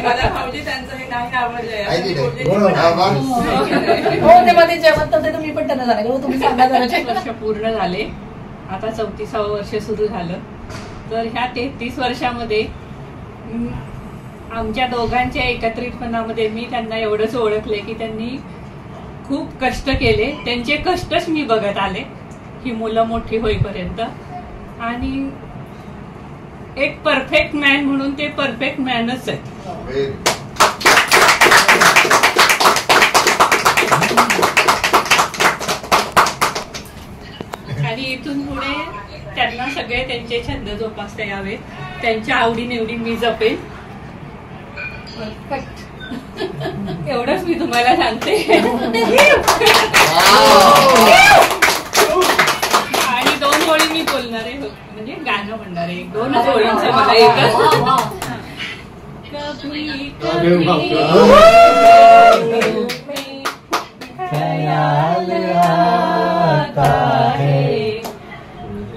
[SPEAKER 7] मला भाऊजी त्यांचं हे नाही आवडलंय.
[SPEAKER 3] हो, ते मध्ये जेवण तर मी पण त्यांना झालं. तुम्ही सांगा.
[SPEAKER 6] 30 वर्ष पूर्ण झाले, आता 34वं वर्ष सुरू झालं. तर ह्या 33 वर्षामध्ये आमच्या दोघांच्या एकत्रितपणामध्ये मी त्यांना एवढंच ओळखले की त्यांनी खूप कष्ट केले. त्यांचे कष्टच मी बघत आले ही मुलं मोठी होईपर्यंत. आणि एक परफेक्ट मॅन म्हणून ते परफेक्ट मॅनच आहेत. आणि इथून पुढे त्यांना सगळे त्यांचे छंद जोपासता यावेत, त्यांच्या आवडीनिवडी मी जपेन. एवढंच मी तुम्हाला सांगते. आणि 2 ओळी मी बोलणार आहे, म्हणजे गाणं म्हणणार आहे. 2च ओळींचं मला एकच.
[SPEAKER 4] ख्याल आता है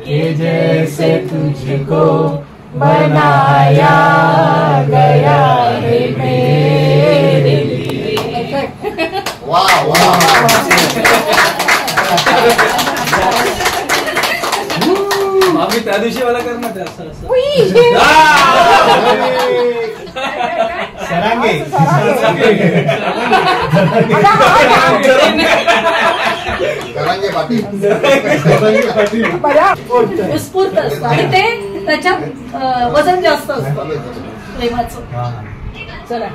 [SPEAKER 4] कि जैसे तुझको
[SPEAKER 6] बनाया गया है मेरे लिए।
[SPEAKER 1] वाह वाह
[SPEAKER 5] आम्ही त्या दिवशी मला करणार ते असं असं
[SPEAKER 4] सरांगे
[SPEAKER 1] करांगे पाटील
[SPEAKER 3] उत्स्फूर्त असतं आणि ते त्याच्यात वजन जास्त असतं प्रेमाचं. चला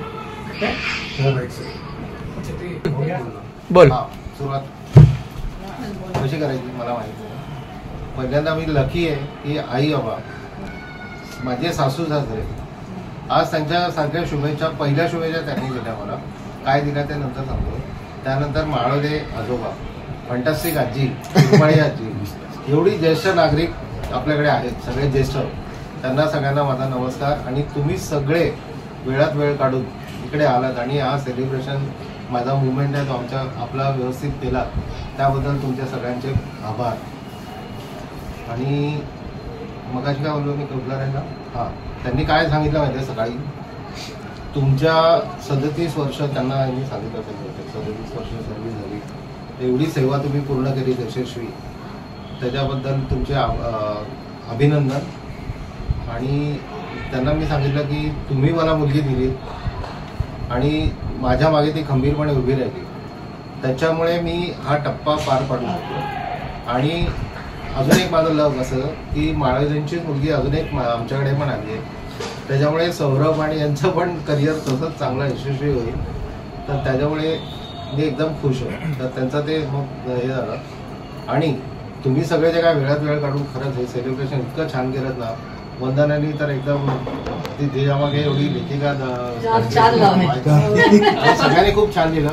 [SPEAKER 2] बोल.
[SPEAKER 1] सुरुवात कशी करायची मला माहिती नाही. पहिल्यांदा मी लकी आहे की आई बाबा माझे सासू सासरे आज त्यांच्यासारख्या शुभेच्छा पहिल्या शुभेच्छा त्यांनी दिल्या मला. काय दिल्या ते नंतर सांगतो. त्यानंतर माळोदे आजोबा, फंटास्टिक आजी, रुपाळी आजी, एवढी ज्येष्ठ नागरिक आपल्याकडे आहेत सगळे ज्येष्ठ, त्यांना सगळ्यांना माझा नमस्कार. आणि तुम्ही सगळे वेळात वेळ काढून इकडे आलात आणि हा सेलिब्रेशन माझा मुवमेंट आहे तो आपला व्यवस्थित केला त्याबद्दल तुमच्या सगळ्यांचे आभार. आणि मगाशी काय बोललो मी कबुलाऱ्यांना, हां त्यांनी काय सांगितलं माहिती आहे सकाळी तुमच्या 37 वर्ष त्यांना मी सांगितलं असेल 37 वर्ष सर्व्हिस झाली, एवढी सेवा तुम्ही पूर्ण केली यशस्वी, त्याच्याबद्दल तुमचे अभिनंदन. आणि त्यांना मी सांगितलं की तुम्ही मला मुलगी दिली आणि माझ्या मागे ती खंबीरपणे उभी राहिली, त्याच्यामुळे मी हा टप्पा पार पाडला. आणि अजून एक माझं लव असं की माळोदेंचीच मुलगी अजून एक आमच्याकडे पण आली आहे, त्याच्यामुळे सौरभ आणि यांचं पण करिअर तसंच चांगलं यशस्वी होईल. तर त्याच्यामुळे मी एकदम खुश आहे. तर त्यांचं ते मग हे झालं. आणि तुम्ही सगळे जे काय वेळात वेळ काढून खरंच हे सेलिब्रेशन इतकं छान केलं ना, वंदनाने तर एकदम ती त्याच्यामागे एवढी लेखिका सगळ्यांनी खूप छान दिलं.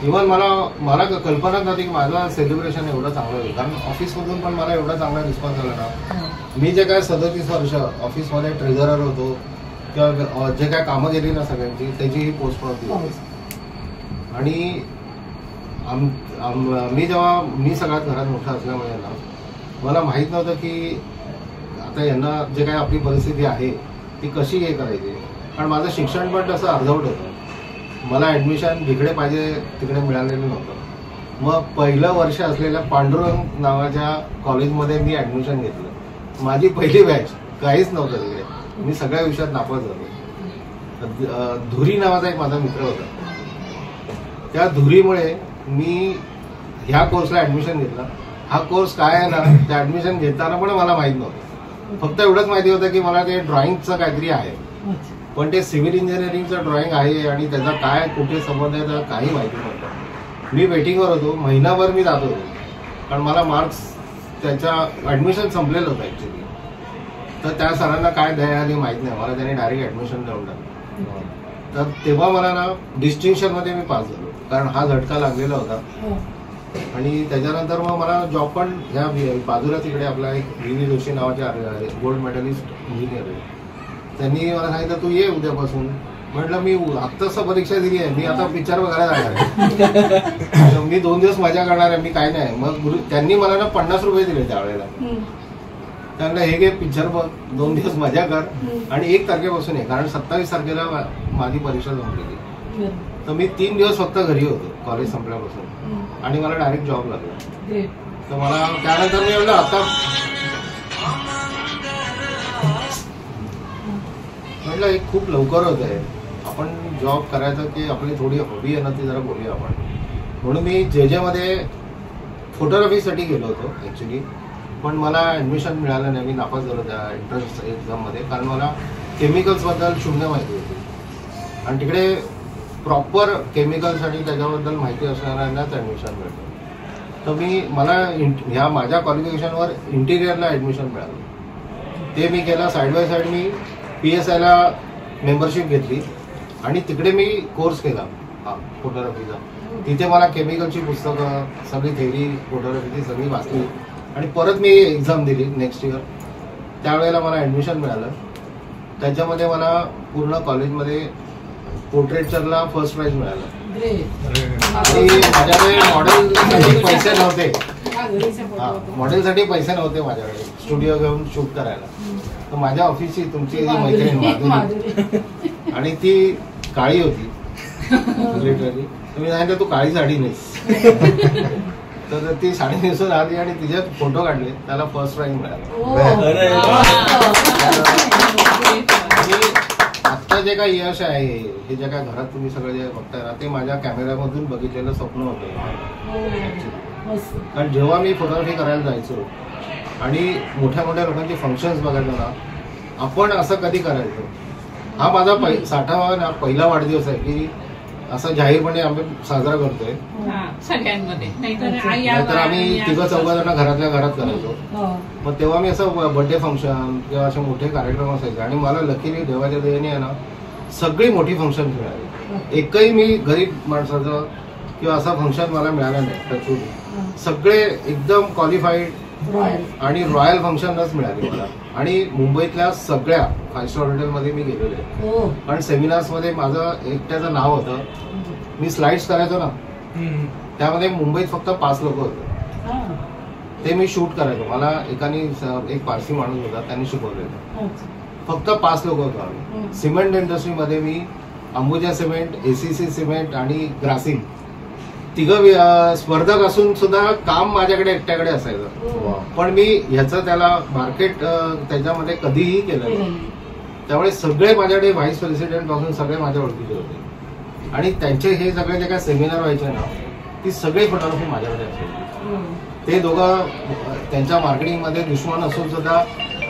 [SPEAKER 1] इव्हन मला कल्पनाच नव्हती की माझं सेलिब्रेशन एवढं चांगलं होईल, कारण ऑफिसमधून पण मला एवढा चांगला रिस्पॉन्स आला ना. मी जे काय 37 वर्ष ऑफिसमध्ये ट्रेझरर होतो किंवा जे काय कामं गेली ना सगळ्यांची त्याची ही पोस्ट होती. आणि मी सगळ्यात घरात मोठा असल्यामुळे ना मला माहीत नव्हतं की आता यांना जे काय आपली परिस्थिती आहे ती कशी हे करायची. कारण माझं शिक्षण पण तसं अर्धवट होतं, मला ॲडमिशन जिकडे पाहिजे तिकडे मिळालेलं नव्हतं. मग पहिलं वर्ष असलेल्या पांडुरंग नावाच्या कॉलेजमध्ये मी ॲडमिशन घेतलं. माझी पहिली बॅच, काहीच नव्हतं तिकडे, मी सगळ्या विषयात नापास झालो. धुरी नावाचा एक माझा मित्र होता, त्या धुरीमुळे मी ह्या कोर्सला ॲडमिशन घेतलं. हा कोर्स काय आहे ना त्या ॲडमिशन घेताना पण मला माहीत नव्हतं. फक्त एवढंच माहिती होतं की मला ते ड्रॉइंगचं काहीतरी आहे, पण ते सिव्हिल इंजिनिअरिंगचं ड्रॉइंग आहे आणि त्याचा काय कुठे संबंध आहे त्याचा काही माहिती नव्हतं. मी वेटिंगवर होतो, महिनाभर मी जात होतो, कारण मला मार्क्स त्याच्या ॲडमिशन संपलेलं होतं ॲक्च्युली. तर त्या सरांना काय द्यायला आली माहीत नाही, मला त्यांनी डायरेक्ट ॲडमिशन देऊन टाकलं. तर तेव्हा मला ना डिस्टिंक्शनमध्ये मी पास झालो, कारण हा झटका लागलेला होता. आणि त्याच्यानंतर मग मला जॉब पण ह्या बाजूला तिकडे आपला एक विनी जोशी नावाचे गोल्ड मेडलिस्ट इंजिनियर आहे, त्यांनी मला सांगितलं तू ये उद्यापासून. म्हटलं मी आत्ताच परीक्षा दिली आहे, मी आता पिक्चर बघायला जाणार आहे, मी 2 दिवस मजा करणार आहे, मी काय नाही. मग त्यांनी मला ना 50 रुपये दिले त्यावेळेला. त्यांना हे घे पिक्चर बघ, 2 दिवस मजा कर आणि 1 तारखेपासून आहे, कारण 27 तारखेला माझी परीक्षा संपलेली. तर मी 3 दिवस फक्त घरी होतो कॉलेज संपल्यापासून आणि मला डायरेक्ट जॉब लागला. तर मला त्यानंतर मी एवढं आता म्हटलं एक खूप लवकर होत आहे, आपण जॉब करायचं की आपली थोडी हॉबी आहे ना ती जरा बोलूया आपण. म्हणून मी जे मध्ये फोटोग्राफीसाठी गेलो होतो ॲक्च्युली, पण मला ॲडमिशन मिळालं नाही, मी नापास झालो त्या एंट्रन्स एक्झाममध्ये, कारण मला केमिकल्सबद्दल शून्य माहिती होती आणि तिकडे प्रॉपर केमिकल्स आणि त्याच्याबद्दल माहिती असणाऱ्यांनाच ॲडमिशन मिळतं. तर मला ह्या माझ्या क्वालिफिकेशनवर इंटिरियरला ॲडमिशन मिळालं, ते मी केलं. साईड बाय साईड मी PSIला मेंबरशिप घेतली आणि तिकडे मी कोर्स केला हा फोटोग्राफीचा. तिथे मला केमिकलची पुस्तकं सगळी थेरी फोटोग्राफीची सगळी वाचली आणि परत मी एक्झाम दिली नेक्स्ट इयर. त्यावेळेला मला ॲडमिशन मिळालं. त्याच्यामध्ये मला पूर्ण कॉलेजमध्ये पोर्ट्रेचरला फर्स्ट प्राइज मिळालं. आणि माझ्याकडे मॉडेल पैसे नव्हते, मॉडेलसाठी पैसे नव्हते माझ्याकडे स्टुडिओ घेऊन शूट करायला. तर माझ्या ऑफिसची तुमची जी मैत्रीण माधुरी आणि ती काळी होती लिटरली. तुम्ही सांगितलं तू काळी साडी नेस. तर ती साडी नेसून आली आणि तिच्यात फोटो काढले, त्याला फर्स्ट प्राइज मिळाला. आता जे काही यश आहे, हे जे काय घरात तुम्ही सगळं जे बघताय ना, ते माझ्या कॅमेऱ्यामधून बघितलेलं स्वप्न होतं. कारण जेव्हा मी फोटोग्राफी करायला जायचो आणि मोठ्या मोठ्या लोकांचे फंक्शन्स बघायचो ना, आपण असं कधी करायचो. हा माझा 60वा पहिला वाढदिवस आहे की असं जाहीरपणे आम्ही साजरा करतोय
[SPEAKER 7] सगळ्यांमध्ये.
[SPEAKER 1] नाहीतर आम्ही 3-4 जण घरातल्या घरात करायचो. मग तेव्हा मी असं बर्थडे फंक्शन किंवा असे मोठे कार्यक्रम असायचे आणि मला लकीली देवाच्या दयेने आहे ना सगळी मोठी फंक्शन मिळाली. एकही मी गरीब माणसाचं किंवा असं फंक्शन मला मिळालं नाही. सगळे एकदम क्वालिफाईड आणि रॉयल फंक्शनच मिळाले मला. आणि मुंबईतल्या सगळ्या 5 स्टार हॉटेलमध्ये मी गेलेलो आहे. कारण सेमिनार्स मध्ये माझं एकट्याचं नाव होतं. मी स्लाइड्स करायचो ना, त्यामध्ये मुंबईत फक्त 5 लोक होते. ते मी शूट करायचो. मला एक पारसी माणूस होता, त्यांनी शिकवलेलं. फक्त 5 लोक होतो आम्ही. सिमेंट इंडस्ट्रीमध्ये मी अंबुजा सिमेंट, ACC सिमेंट आणि ग्रासिम 3 स्पर्धक असून सुद्धा काम माझ्याकडे एकट्याकडे असायचं. पण मी ह्याचं त्याला मार्केट त्याच्यामध्ये कधीही केलं नाही. त्यामुळे सगळे माझ्याकडे व्हाईस प्रेसिडेंट पासून सगळे माझ्या ओळखीचे होते. आणि त्यांचे हे सगळे जे काय सेमिनार व्हायचे ना, ती सगळी फोटोग्राफी माझ्याकडे असायची. ते दोघं त्यांच्या मार्केटिंग मध्ये दुश्मन असून सुद्धा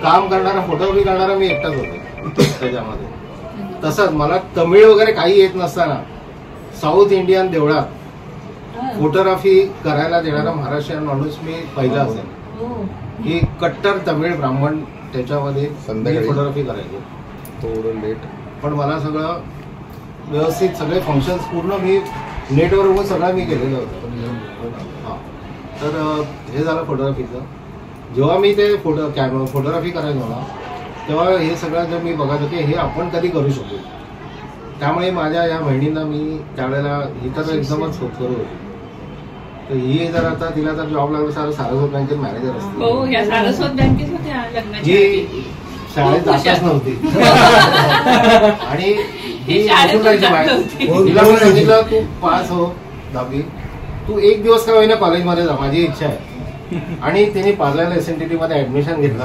[SPEAKER 1] काम करणारा, फोटोग्राफी करणारा मी एकटाच होतो त्याच्यामध्ये. तसंच मला तमिळ वगैरे काही येत नसताना साऊथ इंडियन देवळात फोटोग्राफी करायला देणारा महाराष्ट्रीयन माणूस मी पहिला असेल. की कट्टर तमिळ ब्राह्मण त्याच्यामध्ये फोटोग्राफी करायचो. थोडं लेट, पण मला सगळं व्यवस्थित सगळे फंक्शन्स पूर्ण मी नेटवर बघून सगळं मी केलेलं होतं. तर हे झालं फोटोग्राफीचं. जेव्हा मी ते फोटोग्राफी करायचो ना, तेव्हा हे सगळं जर मी बघायचो की हे आपण कधी करू शकतो. त्यामुळे माझ्या या बहिणींना मी त्यावेळेला इथं एकदमच होत करू होती. तर ही जर आता तिला तर जॉब लागला, सारस्वत बँकेत मॅनेजर असते.
[SPEAKER 7] सारस्वत बँकेत होत्या
[SPEAKER 1] ही शाळेत जातच नव्हती. आणि तिला मी सांगितलं तू पास हो 10वी, तू 1 दिवस का होईना कॉलेजमध्ये जा, माझी इच्छा आहे. आणि तिने पार्लरला SNTT मध्ये ऍडमिशन घेतलं.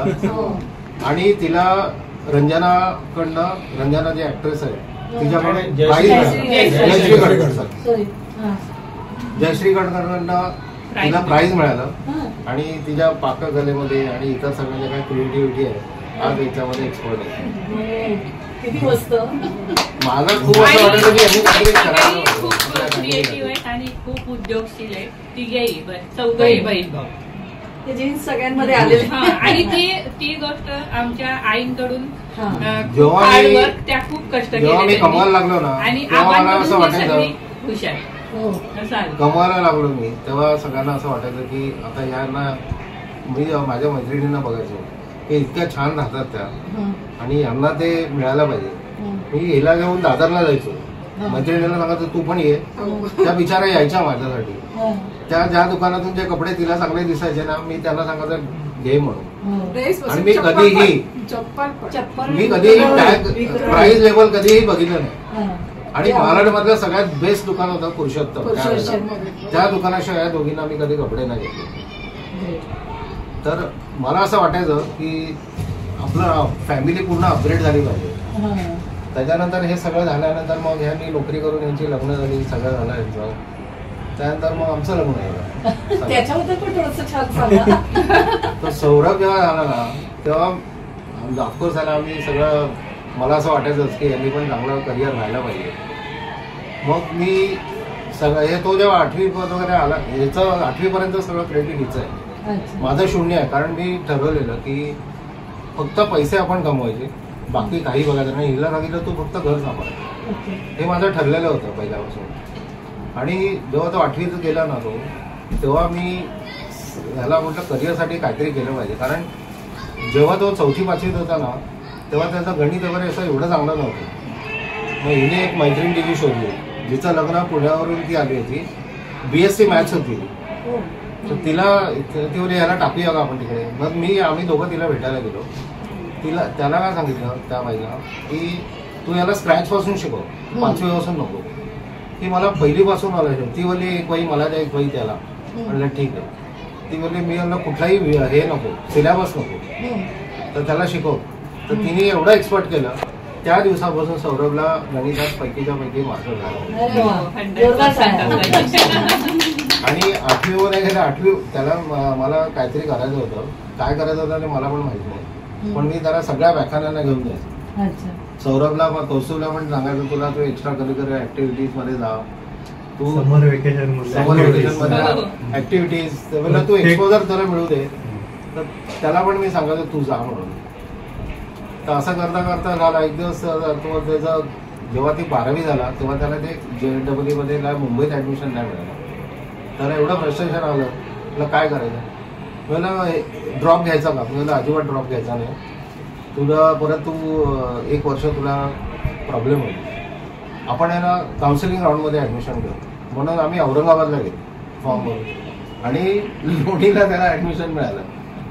[SPEAKER 1] आणि तिला रंजना जी ऍक्ट्रेस आहे तिच्याकडे जयश्री गडकरकडनं तिला प्राइज मिळालं. आणि तिच्या पाककलेमध्ये आणि इतर सगळ्या ज्या काही क्रिएटिव्हिटी आहे आज याच्यामध्ये एक्सपर्ट आहे.
[SPEAKER 3] किती मस्त.
[SPEAKER 1] मला खूप असं वाटतं की यांनी काहीतरी करायला
[SPEAKER 7] खूप क्रिएटिव्ह आहेत आणि खूप उद्योगशील आहेत. तिघेही चौघही बहीण भाऊ
[SPEAKER 3] ते जीन्स सगळ्यांमध्ये आलेले.
[SPEAKER 7] आणि ती गोष्ट आमच्या आईंकडून
[SPEAKER 1] जेव्हा
[SPEAKER 7] त्या खूप कष्ट
[SPEAKER 1] जेव्हा मी कमवायला लागलो ना,
[SPEAKER 7] आणि
[SPEAKER 1] तेव्हा मला असं वाटायचं
[SPEAKER 7] हुशार
[SPEAKER 1] कमवायला लागलो मी, तेव्हा सगळ्यांना असं वाटायचं की आता यांना मी माझ्या मैत्रिणींना बघायचो की इतक्या छान राहतात त्या आणि यांना ते मिळायला पाहिजे. मी हिला घेऊन दादरला जायचो, मैत्रिणीला सांगायचं तू पण ये. त्या बिचारा यायच्या माझ्यासाठी. त्या ज्या दुकानातून जे कपडे तिला चांगले दिसायचे ना, मी त्यांना सांगायचं घे म्हणून. आणि मी कधीही प्राइस लेवल कधीही बघितलं नाही. आणि महाराष्ट्रामधलं सगळ्यात बेस्ट दुकान होतं पुरुषोत्तम. त्या दुकानाशिवाय दोघींना मी कधी कपडे नाही घेतले. तर मला असं वाटायचं की आपलं फॅमिली पूर्ण अपग्रेड झाली पाहिजे. त्याच्यानंतर हे सगळं झाल्यानंतर मग ह्यांनी नोकरी करून यांची लग्न झाली, सगळं झालं यांचं. त्यानंतर मग आमचं लग्न झालं.
[SPEAKER 3] त्याच्याबद्दल पण थोडंसं छान सांगा.
[SPEAKER 1] तर सौरभ जेव्हा झाला ना, तेव्हा ऑफकोर्स झाला आम्ही सगळं, मला असं वाटायचंच की यांनी पण चांगलं करिअर व्हायला पाहिजे. मग मी सगळं हे तो जेव्हा 8वी वगैरे आला, याचं 8वी पर्यंत सगळं क्रेडिट हिचं आहे. माझं 0 आहे. कारण मी ठरवलेलं की फक्त पैसे आपण कमवायचे, बाकी काही बघायचं नाही. हिला सांगितलं तू फक्त घर सांभाळ, हे माझं ठरलेलं होतं पहिल्यापासून. आणि जेव्हा तो 8वीत गेला ना तो, तेव्हा मी ह्याला म्हटलं करिअरसाठी काहीतरी केलं पाहिजे. कारण जेव्हा तो 4वी-5वीत होता ना, तेव्हा त्याचं गणित वगैरे असं एवढं चांगलं नव्हतं. मग हिने एक मैत्रीण तिची शोधली, जिचं लग्न पुण्यावरून ती आली होती. BSc मॅथ्स होती. तर तिला ती बोलली याला टाकूया का आपण तिकडे. मग आम्ही दोघं तिला भेटायला गेलो. त्याला काय सांगितलं त्या बाईला की तू याला स्क्रॅच पासून शिकव, 5वी पासून नको. की मला पहिलीपासून मला ती बोलली एक बाई मला द्या, एक बाई त्याला. म्हणलं ठीक आहे. ती बोलली मी यांना कुठलाही हे नको, सिलेबस नको, तर त्याला शिकव. तर तिने एवढं एक्सपर्ट केलं. त्या दिवसापासून सौरभला गणितात पैकीच्या पैकी मार्क झाला. आणि 8वी मध्ये गेलं. 8वी त्याला मला काहीतरी करायचं होतं. काय करायचं होतं ते मला पण माहित नाही. पण मी त्याला सगळ्या व्याख्यानांना घेऊन जायचो. सौरभला कौस्तुभला पण सांगायचं तुला तू एक्स्ट्रा करिक्युलर ऍक्टिव्हिटीज मध्ये जा, तू समर वेकेशन मध्ये ऍक्टिव्हिटीज तू एक्सपोजर त्याला मिळू दे. तर त्याला पण मी सांगायचो तू जा म्हणून. तर असं करता करता झाला. एक दिवस त्याचा जेव्हा ती 12वी झाला तेव्हा त्याला ते JEE मध्ये मुंबईत ऍडमिशन नाही मिळालं. त्याला एवढं फ्रस्ट्रेशन आलं. तुला काय करायचं. मला ड्रॉप घ्यायचा का. मला अजिबात ड्रॉप घ्यायचा नाही. तुला परत तू 1 वर्ष तुला प्रॉब्लेम होईल. आपण आहे ना काउन्सिलिंग राऊंडमध्ये ऍडमिशन घेऊ. म्हणून आम्ही औरंगाबादला गेलो फॉर्म भरून. आणि लोणीला त्याला ऍडमिशन मिळालं.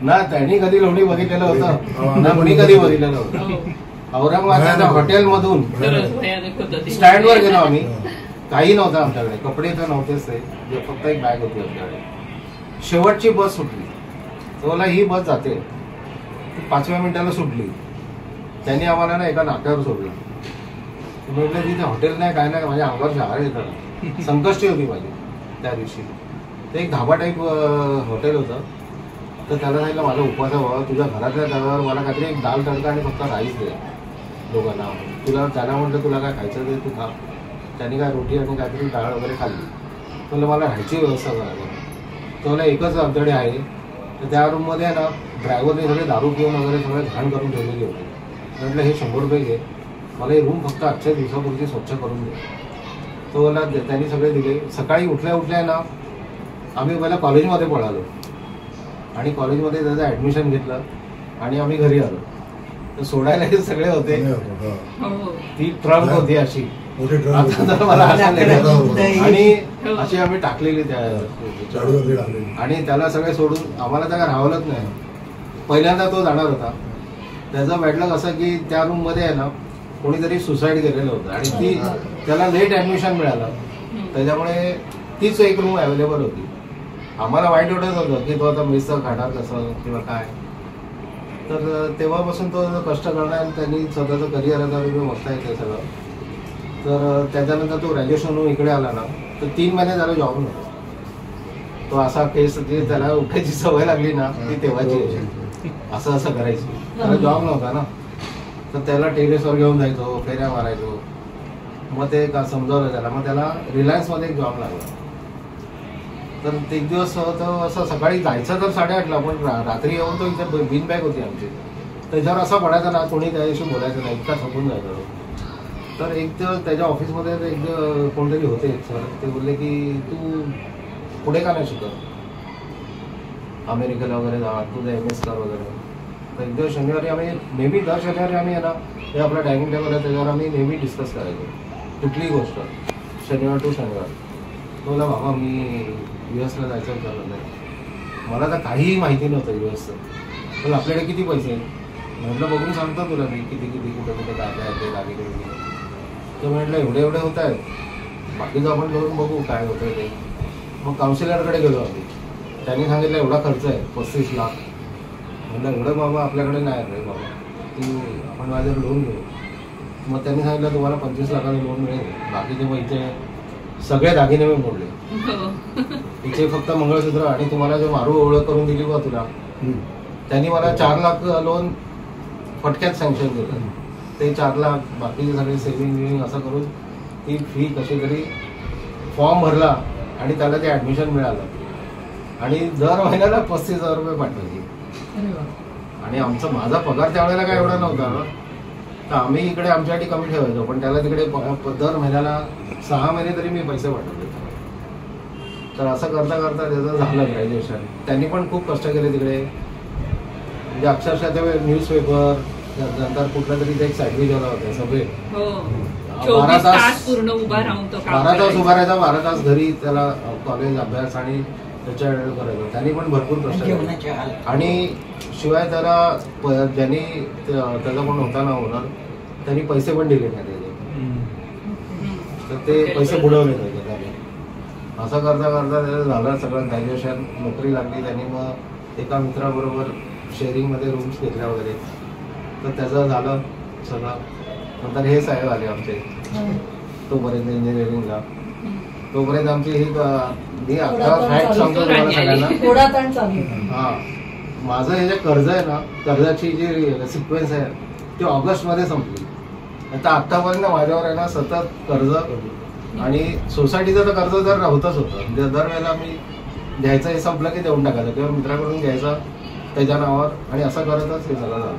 [SPEAKER 1] ना त्यांनी कधी लोणी बघितलेलं होतं ना मी कधी बघितलेलं होतं. औरंगाबादच्या हॉटेलमधून स्टँडवर गेलो आम्ही. काही नव्हतं आमच्याकडे, कपडे तर नव्हतेच ते, फक्त एक बॅग होती आमच्याकडे. शेवटची बस सुटली. मला ही बस जाते. 5व्या मिनिटाला सुटली. त्यांनी आम्हाला ना एका नाक्यावर सोडलं. म्हटलं तिथे हॉटेल नाही काय नाही, माझ्या अंगावर शहार येतात. संकष्टी होती माझी त्या दिवशी. ते एक धाबा टाईप हॉटेल होतं. तर त्याला सांगितलं माझा उपवास आहे बाबा, तुझ्या घरातल्या तव्यावर मला काहीतरी एक दाल तडका आणि फक्त राईस दे दोघांना. तुला त्याला म्हटलं तुला काय खायचं ते तू खा. त्यांनी काय रोटी आणि काहीतरी डाळ वगैरे खाल्ली. तुला मला राहायची व्यवस्था करायला. तुला एकच आमच्याकडे आहे. तर त्या रूममध्ये ना ड्रायव्हरने सगळे दारू पिऊन वगैरे सगळे घाण करून ठेवलेली होती. म्हटलं हे 100 रुपये घे, मला ही रूम फक्त आजच्या दिवसापुरती स्वच्छ करून दे. तो मला त्यांनी सगळे दिले. सकाळी उठल्या ना आम्ही पहिला कॉलेजमध्ये पळालो आणि कॉलेजमध्ये त्याचं ऍडमिशन घेतलं आणि आम्ही घरी आलो. तर सोडायला हे सगळे होते. ती ट्रक होती अशी. आता मला आणि अशी आम्ही टाकलेली त्या आणि त्याला सगळे सोडून आम्हाला त्या राहवलंच नाही. पहिल्यांदा तो जाणार होता. त्याचा बॅडलक असं की त्या रूम मध्ये आहे ना कोणीतरी सुसाईड केलेलं होतं आणि त्याला लेट ऍडमिशन मिळालं. त्याच्यामुळे तीच एक रूम अवेलेबल होती. आम्हाला वाईट वाटत होतं की तो आता मेसचं खाणार कसं किंवा काय. तर तेव्हापासून तो कष्ट करणार. त्यांनी स्वतःचं करिअर आता बघता येते सगळं. तर त्याच्यानंतर तो ग्रॅज्युएशन इकडे आला ना तर 3 महिने त्याला जॉब नव्हता. तो असा केस जे त्याला उठायची सवय लागली ना ती तेव्हाची असं करायची. त्याला जॉब नव्हता ना. तर त्याला टेरेसवर घेऊन जायचो, फेऱ्या मारायचो. मग ते समजावलं त्याला. मग त्याला रिलायन्समध्ये एक जॉब लागला. तर एक दिवस असं सकाळी जायचं तर 8:30ला पण रात्री येऊन तो इथे बिन बॅग होती आमची. त्याच्यावर असा पडायचा ना कोणी त्याच्याशी बोलायचं नाही, इतका थकून जायचं. तर एक दिवस त्याच्या ऑफिसमध्ये एक कोणतरी होते सर. ते बोलले की तू पुढे का नाही शिकत, अमेरिकेला वगैरे जा, तुझं MS कर वगैरे. तर एक दिवस शनिवारी आम्ही नेहमी दर शनिवारी आम्ही आहे ना हे आपलं डायनिंग टेबल आहे त्याच्यावर आम्ही नेहमी डिस्कस करायचो कुठलीही गोष्ट शनिवार टू शनिवार. बोला बाबा मी US ला जायचं विचारलं नाही. मला तर काहीही माहिती नव्हतं US पण आपल्याकडे किती पैसे म्हटलं बघून सांगतो तुला मी किती कुठे कुठे काय काय ते गाडी करून. तर म्हटलं एवढे होत आहेत, बाकीचं आपण करून बघू काय होतं ते. मग काउन्सिलरकडे गेलो आम्ही. त्यांनी सांगितलं एवढा खर्च आहे 35 लाख. म्हटलं एवढं बाबा आपल्याकडे नाही रे बाबा, तू आपण माझ्यावर लोन घेऊ. मग त्यांनी सांगितलं तुम्हाला 25 लाखाचं लोन मिळेल. बाकीचे मग इथे सगळे दागिने मी मोडले. इथे फक्त मंगळसूत्र आणि तुम्हाला जे मारू ओळख करून दिली बा तुला त्यांनी मला 4 लाख लोन फटक्यात सँक्शन केलं. ते 4 लाख बाकीचे सगळे सेव्हिंग असं करून ती फी कशी तरी फॉर्म भरला आणि त्याला ते ऍडमिशन मिळालं. आणि दर महिन्याला 35,000 रुपये पाठवायचे. आणि माझा पगार त्यावेळेला काय एवढा नव्हता. तर आम्ही इकडे आमच्यासाठी कमी ठेवायचो पण त्याला तिकडे दर महिन्याला 6 महिने तरी मी पैसे पाठवले. तर असं करता करता त्याचं झालं ग्रॅज्युएशन. त्यांनी पण खूप कष्ट केले तिकडे. म्हणजे अक्षरशः ते न्यूजपेपर नंतर कुठला तरी एक सँडविच आला होता सगळे 12 तास पूर्ण उभा राहून 12 तास उभा राहायचा, 12 तास घरी त्याला कॉलेज अभ्यास आणि त्याच्या करायचं, त्यांनी पण भरपूर कष्ट केले. आणि शिवाय त्याला ज्यांनी त्याचा पण होता ना ओनर, त्यांनी पैसे पण दिले नाही त्याचे, तर ते पैसे बुडवले त्याचे त्याने. असं करता करता त्याचं झालं सगळं ग्रॅज्युएशन, नोकरी लागली. त्यांनी मग एका मित्राबरोबर शेअरिंगमध्ये रूम्स घेतल्या वगैरे, तर त्याचं झालं सगळं. नंतर हे साहेब आले आमचे, तोपर्यंत इंजिनिअरिंगला. तोपर्यंत आमची ही मी आता फॅक्ट सांगतो तुम्हाला सगळ्यांना. हा, माझं हे जे कर्ज आहे ना, कर्जाची जी सिक्वेन्स आहे ती ऑगस्टमध्ये संपली. आता आतापर्यंत माझ्यावर आहे ना सतत कर्ज, आणि सोसायटीचं तर कर्ज जर होतच होतं. दरवेळेला मी घ्यायचं, हे संपलं की देऊन टाकायचं किंवा मित्राकडून घ्यायचं त्याच्या नावावर, आणि असं करतच हे सगळं झालं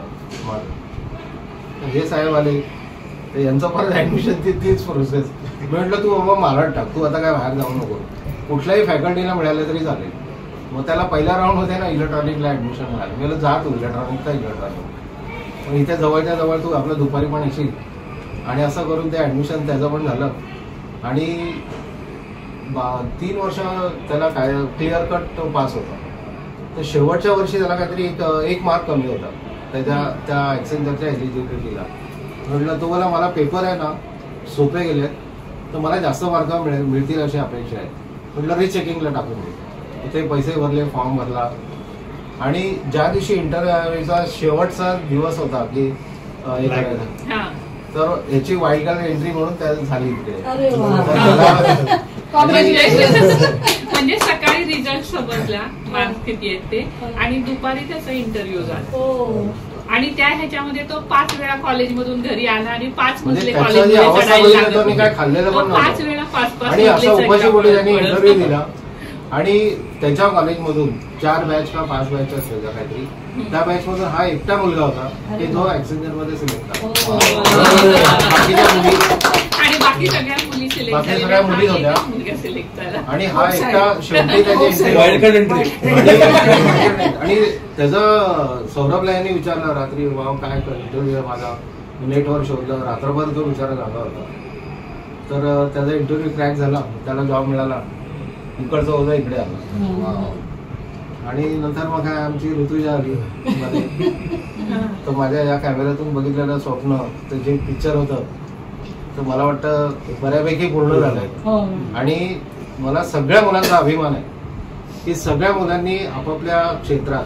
[SPEAKER 1] माझं. हे साहेब आले, तर यांचं परत ऍडमिशन तीच प्रोसेस. मी म्हटलं तू बाबा मला टाक, तू आता काय बाहेर जाऊ नको, कुठल्याही फॅकल्टीला मिळालं तरी चालेल. मग त्याला पहिल्या राऊंडमध्ये ना इलेक्ट्रॉनिकला ऍडमिशन मिळालं. मी म्हटलं जा तू इलेक्ट्रॉनिक. मग इथे जवळच्या जवळ तू आपलं दुपारी पण येशील, आणि असं करून ते ऍडमिशन त्याचं पण झालं. आणि 3 वर्ष त्याला काय क्लिअर कट पास होता. तर शेवटच्या वर्षी त्याला काहीतरी एक मार्क कमी होता त्या एक्सेंजरच्या एलिजिबिलिटीला. म्हटलं तो मला पेपर आहे ना सोपे गेले, तर मला जास्त मार्क मिळतील अशी अपेक्षा आहे. म्हटलं रिचेकिंगला टाकून दे. ते पैसे भरले, फॉर्म भरला, आणि ज्या दिवशी इंटरव्ह्यूचा शेवटचा दिवस होता की हे करायचं, तर याची वाईल्ड कार्ड एंट्री म्हणून त्या झाली इकडे.
[SPEAKER 7] म्हणजे सकाळी रिझल्ट समजला, मार्क्स किती आहेत ते, आणि दुपारी त्याचा इंटरव्ह्यू झाला. आणि त्या ह्याच्यामध्ये तो 5 वेळा कॉलेजमधून घरी आला, आणि 5 मजले कॉलेजमध्ये
[SPEAKER 1] काय खाल्लेलं पण
[SPEAKER 7] 5 वेळा 5
[SPEAKER 1] आणि असं उपाशी पोटी त्यांनी इंटरव्ह्यू दिला. आणि त्याच्या कॉलेजमधून 4 बॅच का 5 बॅच असेल काहीतरी, त्या बॅच मधून हा एकटा मुलगा होता की जो ऍक्सेंजर मध्ये सिलेक्ट झाला. बाकीच्या मुली
[SPEAKER 7] आणि बाकी सगळ्या मुली
[SPEAKER 1] होत्या, आणि हा एकटा शेवटी त्याची. आणि त्याचं सौरभला यांनी विचारलं रात्री, बाबा काय इंटरव्ह्यू आहे माझा, नेटवर शोधलं, रात्रभर तो विचारत आला होता. तर त्याचा इंटरव्ह्यू क्रॅक झाला, त्याला जॉब मिळाला, इकडचं होतं इकडे आलं. आणि नंतर मग काय आमची ऋतुजा आली मध्ये. तर माझ्या या कॅमेऱ्यातून बघितलेलं स्वप्न, तर जे पिक्चर होतं, तर मला वाटतं बऱ्यापैकी पूर्ण झालंय. आणि मला सगळ्या मुलांचा अभिमान आहे की सगळ्या मुलांनी आपापल्या क्षेत्रात,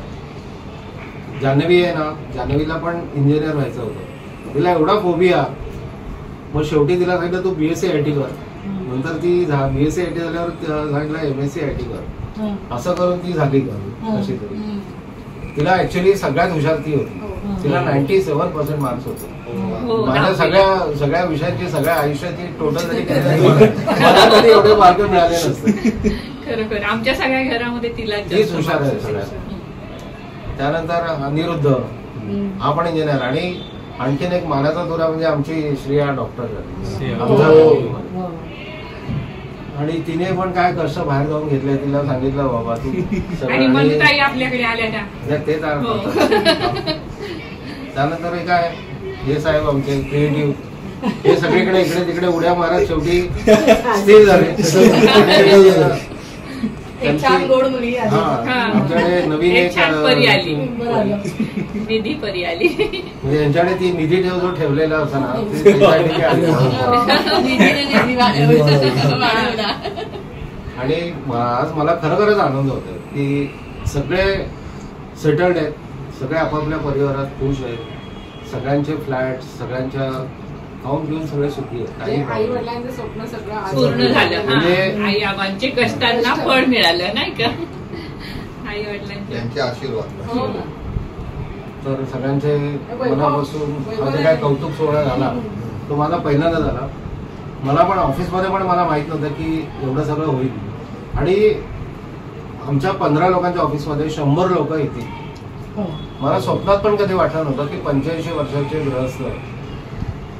[SPEAKER 1] जान्हवी आहे ना, जान्हवीला पण इंजिनियर व्हायचं होतं, तिला एवढा फोबिया. मग शेवटी तिला सांगितलं तू BSc IT कर. नंतर ती BSc IT झाल्यावर सांगितलं MSc IT कर. असं करून ती झाली कशी तरी. तिला ऍक्च्युली सगळ्यात हुशार ती होती, तिला 97% मार्क्स होते. माझ्या सगळ्या विषयांची, सगळ्या आयुष्याची टोटल जरी मला तरी एवढे मार्क मिळाले नसते.
[SPEAKER 7] खरोखर आमच्या सगळ्या घरामध्ये
[SPEAKER 1] तीच हुशार आहे सगळ्यात. त्यानंतर अनिरुद्ध, हा पण इंजिनियर. आणि आणखीन एक मानाचा तुरा म्हणजे आमची श्रेया डॉक्टर. आणि तिने पण काय कष्ट बाहेर जाऊन घेतले. तिला सांगितलं बाबा तू
[SPEAKER 7] आपल्याकडे आल्या
[SPEAKER 1] ते. त्यानंतर काय हे साहेब आमचे क्रिएटिव्ह, हे सगळीकडे इकडे तिकडे उड्या मारत शेवटी स्थिर झाले. आमच्याकडे नवीन एक
[SPEAKER 7] निधी परी आली.
[SPEAKER 1] म्हणजे यांच्याकडे ती निधी जो ठेवलेला होता ना, आणि आज मला खरोखरच आनंद होतो की सगळे सेटल्ड आहेत, सगळे आपापल्या परिवारात खुश आहेत, सगळ्यांचे फ्लॅट, सगळ्यांच्या खाऊन पिऊन सगळे सुखी आहेत.
[SPEAKER 6] आई वडिलांचं स्वप्न सगळं
[SPEAKER 7] पूर्ण झालं. म्हणजे आई आबांचे कष्टांना फळ मिळालं नाही का, आई वडिलांचे
[SPEAKER 1] आशीर्वाद. तर सगळ्यांचे मनापासून माझं काय कौतुक सोहळा झाला तो माझा पहिल्यांदा झाला. मला पण ऑफिसमध्ये पण मला माहित नव्हतं की एवढं सगळं होईल. आणि आमच्या 15 लोकांच्या ऑफिसमध्ये 100 लोक येतील. मला स्वप्नात पण कधी वाटलं नव्हतं की 85 वर्षाचे गृहस्थ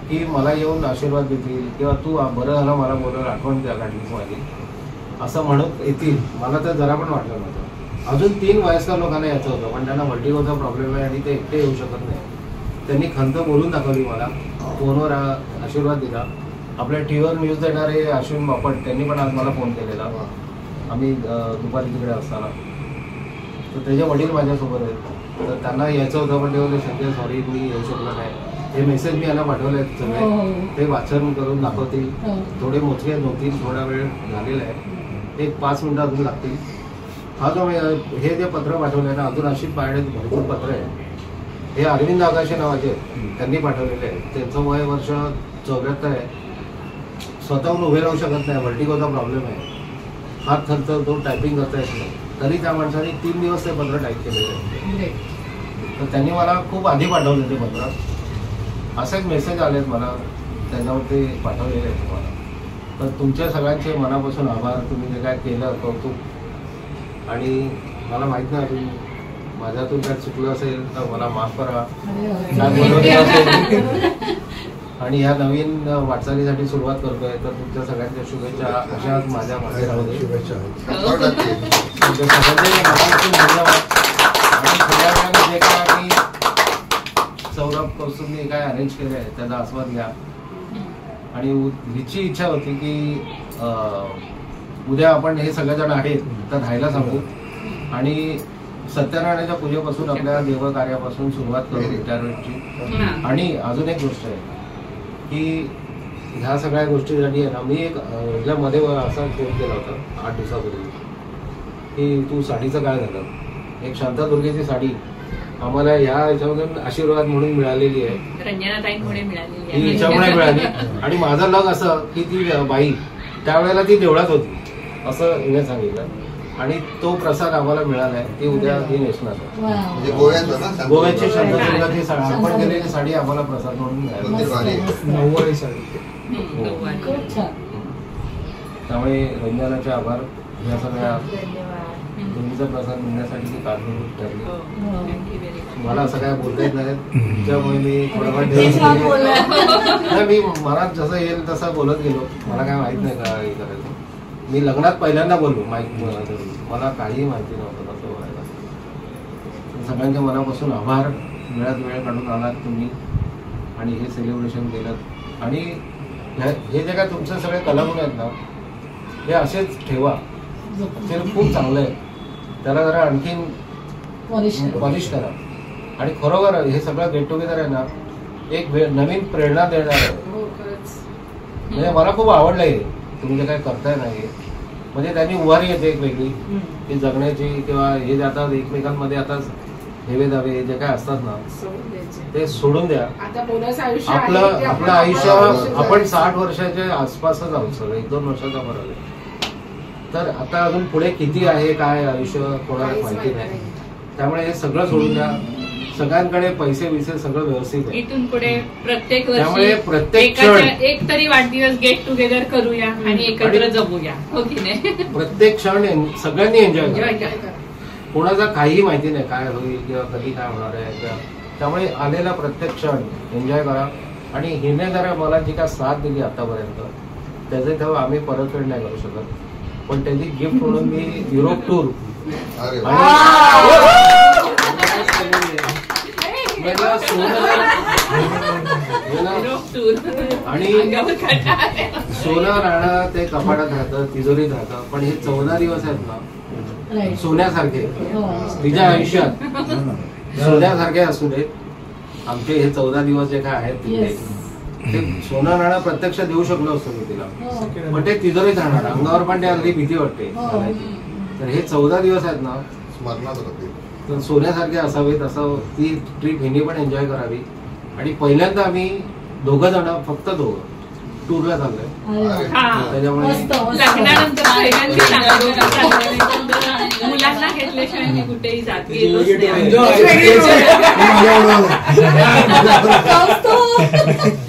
[SPEAKER 1] की मला येऊन आशीर्वाद देतील किंवा तू बरं झालं मला बोलायला आठवण द्या काढलीच माझी असं म्हणत येतील. मला तर जरा पण वाटलं नव्हतं. अजून 3 वयस्कर लोकांना यायचं होतं, पण त्यांना व्हर्टिगोचा प्रॉब्लेम आहे आणि ते एकटे येऊ शकत नाही. त्यांनी खंत बोलून दाखवली मला, फोनवर आशीर्वाद दिला. आपल्या टीव्हीवर न्यूज देणारे अश्विन बापट त्यांनी पण आज मला फोन केलेला आम्ही दुपारी तिकडे असताना, तर त्याचे वडील माझ्यासोबत आहेत. तर त्यांना यायचं होतं पण ते बोलले सध्या सॉरी मी येऊ शकलो नाही. हे मेसेज मी यांना पाठवले आहेत सगळे, ते वाचन करून दाखवतील. थोडे मोजके 2-3 थोडा वेळ झालेला आहे, एक 5 मिनिटं अजून लागतील. हा जो हे जे पत्र पाठवलं आहे ना, अजून अशी पायड्यात भरपूर पत्र आहे. हे अरविंद आगाशे नावाचे त्यांनी पाठवलेले आहे. त्यांचं वय वर्ष 74 आहे. स्वतःहून उभे राहू शकत नाही, व्हर्टिगोचा प्रॉब्लेम आहे, हात थरथरतो, टायपिंग करता येत नाही. तरी त्या माणसाने 3 दिवस ते पत्र टाईप केलेलं आहे. तर त्यांनी मला खूप आधी पाठवलं ते पत्र. असेच मेसेज आलेत मला, त्यांच्यावर ते पाठवलेले आहेत तुम्हाला. तर तुमच्या सगळ्यांचे मनापासून आभार. तुम्ही जे काय केलं कौतुक. आणि मला माहीत नाही अजून माझ्यातून काय चुकलं असेल तर मला माफ करा, काय बोलवलं असेल. आणि ह्या नवीन वाटचालीसाठी सुरुवात करतोय, तर तुमच्या सगळ्यांच्या शुभेच्छा अशाच माझ्या मागे राहू दे. तुमच्या सगळ्यांचे मनापासून धन्यवाद. आणि थोड्या वेळाने जे काय आम्ही सौरभ कौस्तुभने काय अरेंज केलं आहे त्याचा आस्वाद घ्या. आणि हिची इच्छा होती की उद्या आपण हे सगळेजण आहेत तर राहायला सांगू आणि सत्यनारायणाच्या पूजेपासून आपल्या देवकार्यापासून सुरुवात करू रिटायरमेंटची. आणि अजून एक गोष्ट आहे की ह्या सगळ्या गोष्टीसाठी आहे ना, मी एक ह्याच्यामध्ये असा फोन केला होता 8 दिवसापूर्वी की तू साडीचं काय झालं. एक शांतादुर्गेची साडी आम्हाला ह्या ह्याच्यामधून आशीर्वाद म्हणून मिळालेली आहे,
[SPEAKER 8] रंजनाताईंमुळे मिळालेली
[SPEAKER 1] ही हिच्यामुळे मिळाली. आणि माझं लग असं की ती बाई त्यावेळेला ती देवळात होती असं हिने सांगितलं. आणि तो प्रसाद आम्हाला मिळालाय, ती उद्या ही नेसणार आहे. गोव्याची शांतादुर्गाची साडी आपण केलेली साडी आम्हाला प्रसाद म्हणून मिळाली, नऊवारी साडी. त्यामुळे रंजनाचे आभार. या सगळ्या तुमचा प्रसाद मिळण्यासाठी ती काढून ठरली. मला असं काय बोलता येत नाही, त्यामुळे मी थोडंफार मी मनात जसं येईल तसं बोलत गेलो. मला काय माहित नाही काय करायचं. मी लग्नात पहिल्यांदा बोललो, मला काही माहिती नव्हतं तसं बोलायला. सगळ्यांच्या मनापासून आभार. वेळात वेळ काढून आलात तुम्ही आणि हे सेलिब्रेशन केलं. आणि हे जे काय तुमचे सगळे कलागुण आहेत ना, हे असेच ठेवा. ते खूप चांगलं आहे. त्याला जरा आणखीन पॉलिश करा. आणि खरोखर हे सगळं गेट टुगेदर आहे ना, एक नवीन प्रेरणा देणार आहे. म्हणजे मला खूप आवडलं हे तुम्ही जे काय करताय नाही. म्हणजे त्यांनी उभारी येते एक वेगळी ती जगण्याची, किंवा हे जातात एकमेकांमध्ये आता हेवे दावे जे काय असतात ना ते सोडून द्या. आपलं आयुष्य आपण 60 वर्षाच्या आसपासच आहोत सगळं, 1-2 वर्षाचा फरक आहे. तर आता अजून पुढे किती आहे काय आयुष्य कोणाला माहिती नाही. त्यामुळे हे सगळं सोडून द्या. सगळ्यांकडे पैसे बिसे सगळं व्यवस्थित आहे.
[SPEAKER 8] इथून पुढे प्रत्येक
[SPEAKER 1] त्यामुळे प्रत्येक
[SPEAKER 8] एक तरी वाढदिवस गेट टुगेदर करूया आणि एकत्र जगूया, हो की नाही.
[SPEAKER 1] प्रत्येक क्षण सगळ्यांनी एन्जॉय करा. कोणाचा काही माहिती नाही काय होईल किंवा कधी काय होणार आहे. त्यामुळे आलेला प्रत्येक क्षण एन्जॉय करा. आणि हिने जरा मला जी काय साथ दिली आतापर्यंत त्याचे तेव्हा आम्ही परतफेड नाही करू शकत. पण त्याची गिफ्ट म्हणून मी युरोप टूर आणि सोनं राहणं ते कपाटात राहतं, तिजोरीत राहतं. पण हे 14 दिवस आहेत ना सोन्यासारखे तिच्या आयुष्यात सोन्यासारखे असू देत. आमचे हे 14 दिवस जे काय आहेत ते सोनं राहणं प्रत्यक्ष देऊ शकलो असतो मी तिला, पण ते तिजोरीत राहणार. अंगावर पण ते अगदी भीती वाटते. तर हे 14 दिवस आहेत ना तर सोन्यासारखे असावेत. असं ती ट्रिप हिने पण एन्जॉय करावी. आणि पहिल्यांदा आम्ही 2 जण, फक्त 2 टूरला चाललोय. त्याच्यामुळे
[SPEAKER 8] मुलांना घेतल्याशिवाय मी कुठेही जात गेलो.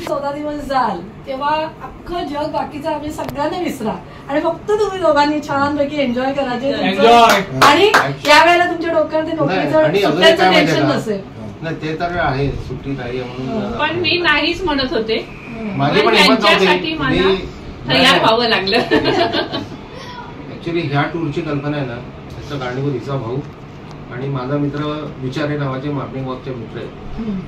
[SPEAKER 3] 14 दिवस जाल तेव्हा अख्खं जग बाकीचं आम्ही सगळ्यांना विसरा आणि फक्त तुम्ही दोघांनी छानपैकी एन्जॉय करायचे. आणि यावेळेला तुमच्या डोक्यावर ते नोकरीचं टेन्शन नसेल.
[SPEAKER 1] नाही ते तर आहे, सुट्टी नाही म्हणून.
[SPEAKER 8] पण मी नाहीच म्हणत होते,
[SPEAKER 1] माझी पण
[SPEAKER 8] त्यांच्यासाठी मला तयार व्हावं लागलं.
[SPEAKER 1] ऍक्च्युली ह्या टूरची कल्पना आहे ना त्याचं कारणीभूत हिचा भाऊ आणि माझा मित्र विचारे नावाचे मॉर्निंग वॉकचे मित्र आहेत,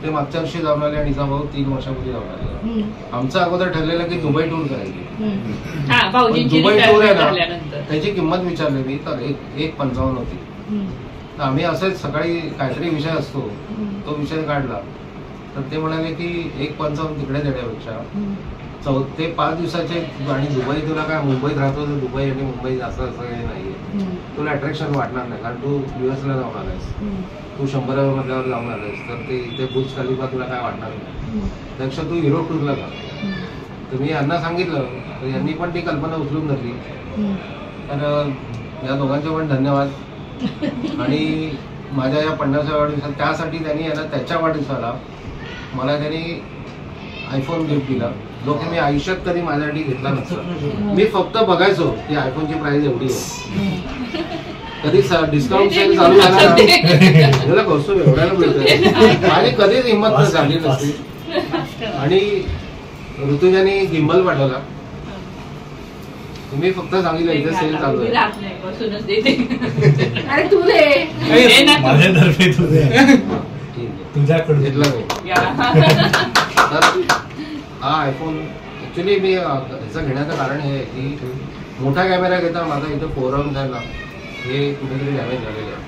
[SPEAKER 1] ते मागच्या वर्षी जाऊन आले आणि भाऊ 3 वर्षापूर्वी जाऊन आले. आमचं अगोदर ठरलेलं की दुबई टूर करायची. दुबई टूर आहे ना, त्याची किंमत विचारली मी तर 1.55 होती. तर आम्ही असेच सकाळी काहीतरी विषय असतो तो विषय काढला तर ते म्हणाले की 1.55 तिकडे देण्यापेक्षा ते 5 दिवसाचे आणि दुबई तुला काय मुंबईत राहतो तर दुबई आणि मुंबई असं काही नाहीये, तुला अट्रॅक्शन वाटणार नाही कारण तू US ला जाऊन आलायस, तू 100 मधल्यावर जाऊन आलायस तर ते इथे बुर्ज खलिफा तुला काय वाटणार नाही, त्यापेक्षा तू युरोप टूरला जा. तर मी यांना सांगितलं तर यांनी पण ती कल्पना उचलून धरली. तर या दोघांचे पण धन्यवाद. आणि माझ्या या 50व्या वाढदिवसात त्यासाठी त्यांनी यांना त्याच्या वाढदिवसाला मला त्यांनी आयफोन गिफ्ट दिला जो की मी आयुष्यात कधी माझ्यासाठी घेतला नसता. मी फक्त बघायचो की आयफोनची प्राइस एवढी आहे, कधी डिस्काउंट सेल चालू झाला कौस्तुभ एवढ्याला मिळतोय, माझी कधीच हिंमत झाली नसती. आणि ऋतुजाने गिंबल पाठवला, तुम्ही फक्त सांगितलं इथे सेल चालू आहे.
[SPEAKER 6] अरे तू दे
[SPEAKER 4] माझ्यातर्फे तुझ्याकडून
[SPEAKER 1] घेतला नाही. तर हा आयफोन ऍक्च्युली मी ह्याचं घेण्याचं कारण हे आहे की मोठा कॅमेरा घेता माझा इथे फोरम आहे ना हे कुठेतरी डॅमेज झालेलं आहे.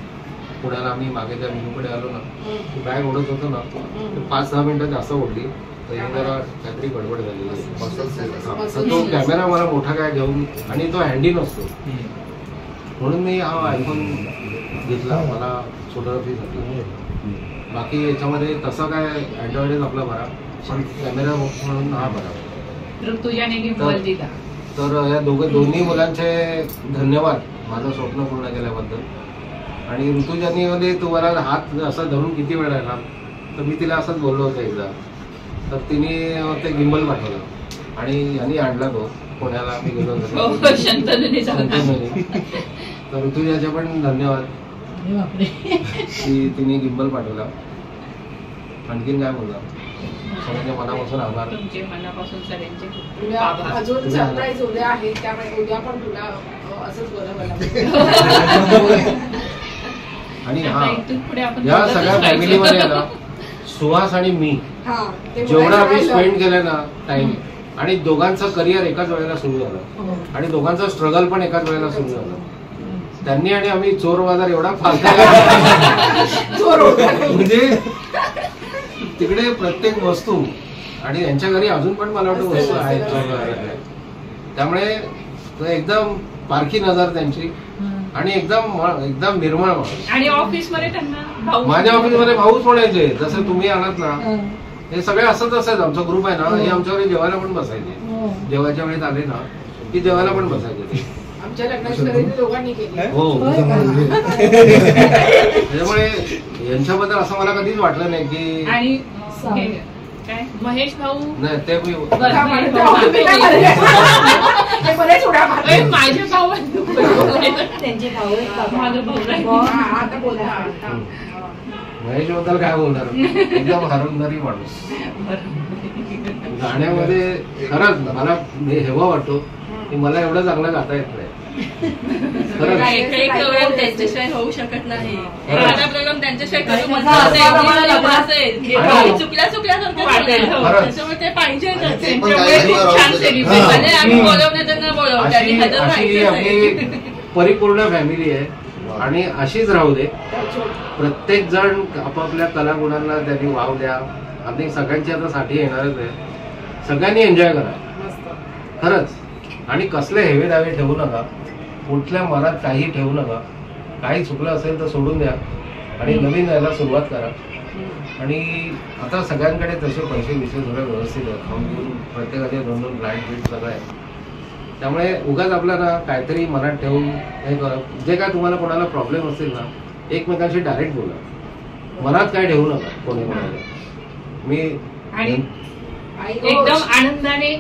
[SPEAKER 1] पुण्याला आम्ही मागे त्या मेनूकडे आलो ना, बॅग ओढत होतो ना, 5-6 मिनिटं जास्त ओढली तर हे जरा काहीतरी गडबड झालेली आहे. तर तो कॅमेरा मला मोठा काय घेऊन आणि तो हँडी नसतो म्हणून मी हा आयफोन घेतला मला फोटोग्राफीसाठी. बाकी याच्यामध्ये तसं काय अँड्रॉइड आपला बरा पण कॅमेरा म्हणून हा बरा. तर या दोन्ही मुलांचे धन्यवाद माझं स्वप्न पूर्ण केल्याबद्दल. आणि ऋतुजानी तुम्हाला हात असा धरून किती वेळ राहिला तर मी तिला असंच बोललो होतं एकदा, तर तिने ते गिंबल पाठवलं आणि यांनी आणला तो पुण्याला मी गेलो होतो शंतनुने. तर ऋतुजाचे पण धन्यवाद की तिने गिंबल पाठवला. आणखीन काय बोलला सगळ्यांच्या मनापासून आभार.
[SPEAKER 6] अजून सरप्राईज उद्या आहे त्यामुळे उद्या पण तुला असंच बोलावं.
[SPEAKER 1] आणि हा या सगळ्या फॅमिलीमध्ये ना सुहास आणि मी जेवढा आम्ही स्पेंड केलं ना टाइम आणि दोघांचं करिअर एकाच वेळेला सुरू झालं आणि दोघांचं स्ट्रगल पण एकाच वेळेला सुरू झालं. त्यांनी आणि आम्ही चोर बाजार एवढा फालता म्हणजे तिकडे प्रत्येक वस्तू आणि यांच्या घरी अजून पण मला वाटतं वस्तू आहेत चोर बाजारातल्या, त्यामुळे एकदम पारखी नजर त्यांची आणि एकदम निर्मळ माणूस.
[SPEAKER 8] आणि ऑफिसमध्ये त्यांना
[SPEAKER 1] माझ्या ऑफिसमध्ये भाऊच म्हणायचे जसं तुम्ही आणत ना हे सगळे असंच असायचं. आमचा ग्रुप आहे ना हे आमच्याकडे जेवायला पण बसायचे, जेवायच्या वेळेत आले ना की जेवायला पण बसायचे ते.
[SPEAKER 6] आमच्या लग्नाची खरेदी दोघांनी केली.
[SPEAKER 1] हो त्यामुळे यांच्याबद्दल असं मला कधीच वाटलं नाही की
[SPEAKER 8] आणि काय महेश भाऊ
[SPEAKER 1] नाही ते मी
[SPEAKER 8] माझे भाऊ
[SPEAKER 6] त्यांचे भाऊ आता बोला.
[SPEAKER 1] महेश बद्दल काय बोलणार, एकदम हरवणारी माणूस. गाण्यामध्ये खरंच मला हेवा वाटतो की मला एवढं चांगलं गाता येत नाही.
[SPEAKER 7] त्यांच्याशिवाय होऊ शकत नाही. प्रोग्राम त्यांच्याशिवाय चुकल्या त्याच्यामुळे ते पाहिजे. आम्ही बोलवणे त्यांना बोलवतो.
[SPEAKER 1] परिपूर्ण फॅमिली आहे आणि अशीच राहू दे. प्रत्येक जण आपापल्या कलागुणांना त्यांनी वाव द्या. आणि सगळ्यांची आता साठी येणारच आहे. सगळ्यांनी एन्जॉय करा खरंच. आणि कसले हेवे दावे ठेवू नका, कुठल्या मनात काही ठेवू नका. काही चुकलं असेल तर सोडून द्या आणि नवीन यायला सुरुवात करा. आणि आता सगळ्यांकडे तसे पैसे विषय सगळं व्यवस्थित आहेत. प्रत्येकाचे 2-2 फ्लॅट बीट सगळं आहे. त्यामुळे उगाच आपल्याला काहीतरी मनात ठेवून हे करा. जे काय तुम्हाला कोणाला प्रॉब्लेम असेल ना एकमेकांशी डायरेक्ट बोला. मनात काय ठेवू नका कोणी कोणाला. मी
[SPEAKER 8] एकदम आनंदाने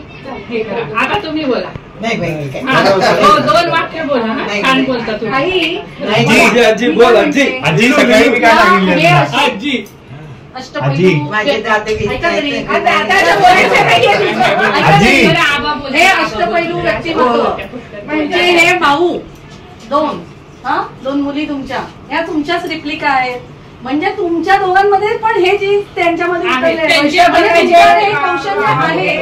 [SPEAKER 8] हे करा. आता तुम्ही बोला. 2 वाक्य बोला. छान बोलता तुम्ही.
[SPEAKER 4] आजी बोल. आजी सकाळी मी काय सांगितलं आजी
[SPEAKER 3] हे अष्टपैलू व्यक्तिमत्व म्हणजे हे भाऊ 2 हा 2 मुली तुमच्या, ह्या तुमच्याच रिप्लिका आहेत. म्हणजे तुमच्या दोघांमध्ये पण हे जी त्यांच्यामध्ये
[SPEAKER 8] आहे,
[SPEAKER 3] उतरलंय,
[SPEAKER 8] त्यांच्यामध्ये
[SPEAKER 3] म्हणजे तुमच्याकडे हे कौशल्य आहे.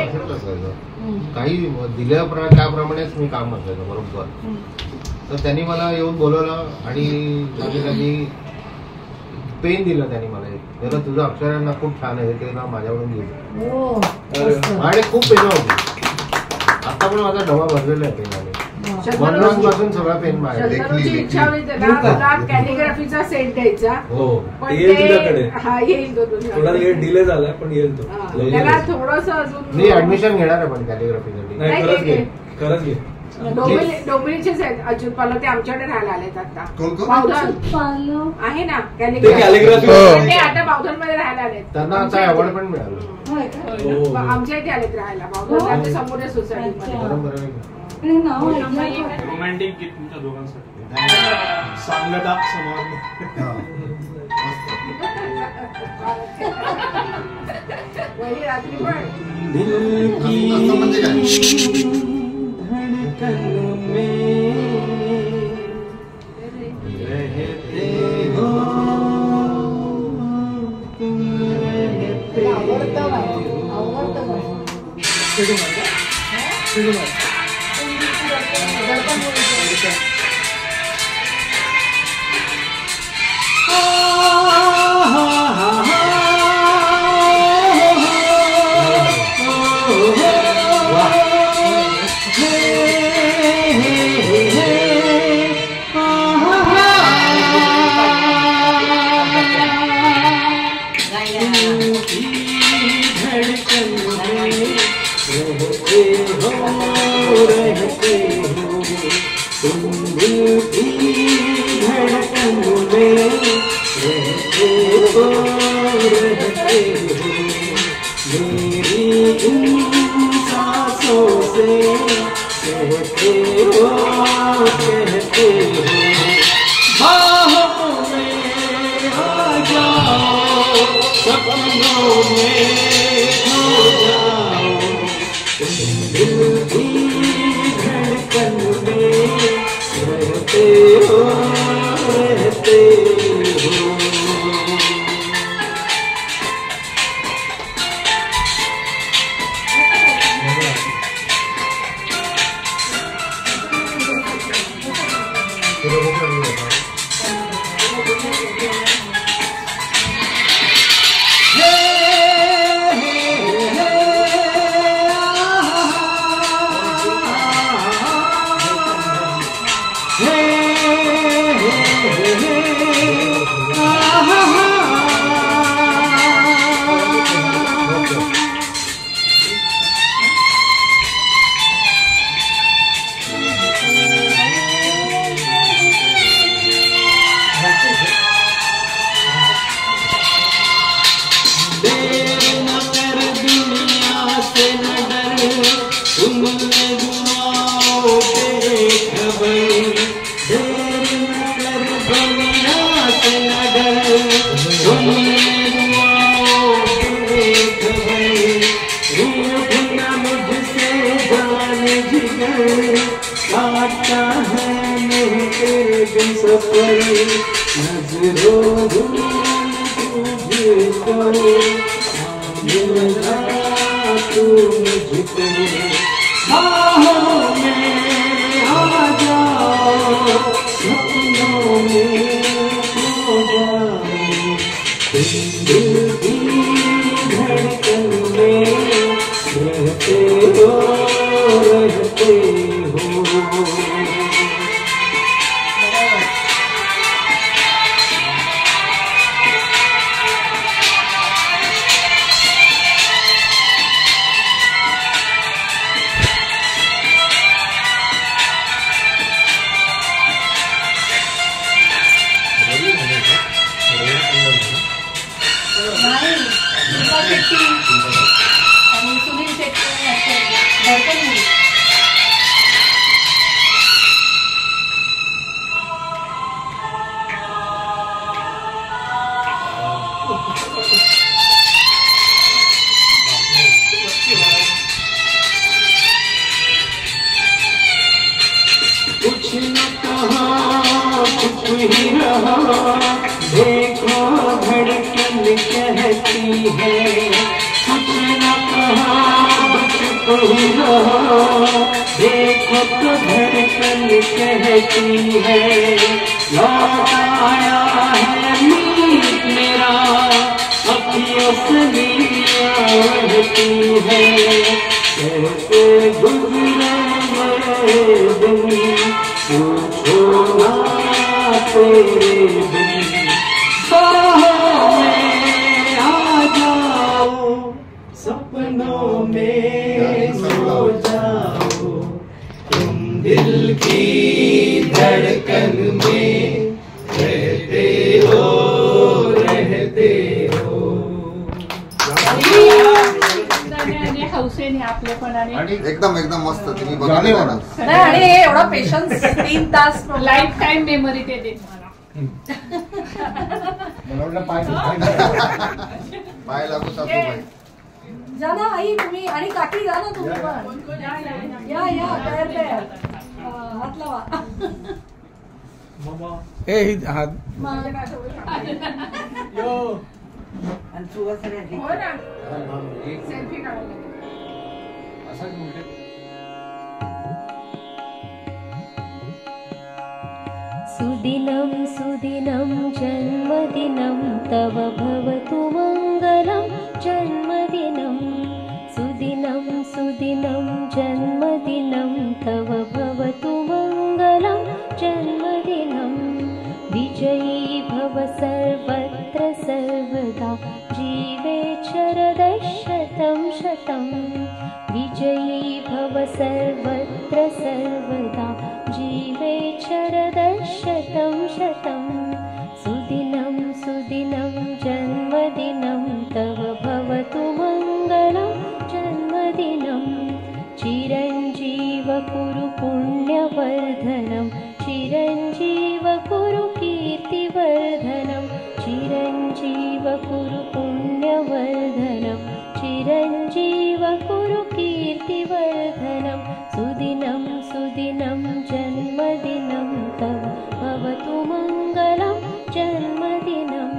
[SPEAKER 1] काही दिल्या त्याप्रमाणेच मी काम असायचं बरोबर. तर त्यांनी मला येऊन बोलवलं आणि माझ्यासाठी पेन दिलं त्यांनी मला. एक तुझं अक्षरांना खूप छान आहे, ते ना माझ्याकडून घेऊ. आणि खूप पेन होती. आता पण माझा डबा भरलेला आहे पेनाने. पासून सगळा पेन
[SPEAKER 6] शंतनूची इच्छा होती त्याला कॅलिग्राफीचा सेट द्यायचा. पण येईल तो
[SPEAKER 4] थोडा लेट डिले झाला पण येईल तो.
[SPEAKER 6] त्याला थोडस अजून
[SPEAKER 1] मी ऍडमिशन घेणार आहे पण कॅलिग्राफीसाठी.
[SPEAKER 4] खरंच घे.
[SPEAKER 6] डोंबिवलीचेच आहेत अच्युत पालव, ते आमच्याकडे राहायला आलेत आता. आहे ना
[SPEAKER 4] कॅलिग्राफी,
[SPEAKER 6] आता बावधन मध्ये राहायला आलेत.
[SPEAKER 1] त्यांना आता अवॉर्ड पण मिळालं.
[SPEAKER 6] आमच्या इथे आलेत राहायला बावधन समोर सोसायटी.
[SPEAKER 5] रोमॅन्टिक गीत तुमच्या दोघांसाठी. सांगता
[SPEAKER 6] रात्री पण
[SPEAKER 9] देखो धड़कन कहती है कुछ न कहा बस कोई रहो, देखो तो धड़कन कहती है लौट आया है मीत मेरा, अखियों से रहती है कैसे गुजरे मेरे दिन, पूछो ना तेरे बिन, बाहों में आ जाओ सपनों में सो जाओ, तुम दिल की धड़कन में रहते हो रहते हो।
[SPEAKER 8] आणि हौसेने आपलेपणाने
[SPEAKER 10] एकदम एकदम मस्त तुम्ही
[SPEAKER 1] गाणे
[SPEAKER 10] बघा.
[SPEAKER 1] म्हणा.
[SPEAKER 3] नाही आणि हे एवढा पेशन्स 3 तास
[SPEAKER 8] लाईफ टाइम मेमरी ते देत मला.
[SPEAKER 1] मला वाटलं पाय
[SPEAKER 10] पाय लागू सासूबाई.
[SPEAKER 3] जा ना आई तुम्ही आणि काकी जा ना तुम्ही पण या या तयार तयार हात लावा.
[SPEAKER 2] हे हात
[SPEAKER 6] सेल्फी काढायला
[SPEAKER 11] सुदिनं सुदिनं जन्मदिनं तव भवतु मङ्गलं जन्मदिनं सुदिनं सुदिनं जन्मदिनं तव भवतु मङ्गलं जन्मदिनं विजयी भव सर्वत्र सर्वदा जीवे शरदः शतं शतं विजयी भव सर्वत्र सर्वदा जीवे शरदः शतं शतं सुदिनं सुदिनं जन्मदिनं तव भवतु मङ्गलं जन्मदिनं चिरञ्जीव कुरु पुण्यवर्धनं चिरञ्जीव कुरु कीर्तिवर्धनं चिरञ्जीव कुरु पुण्यवर्धनं चिरञ्जीव कुरु कीर्तिवर्धनं सुदिनं सुदिनं जन्मदिनं तव भवतु मङ्गलं जन्मदिनं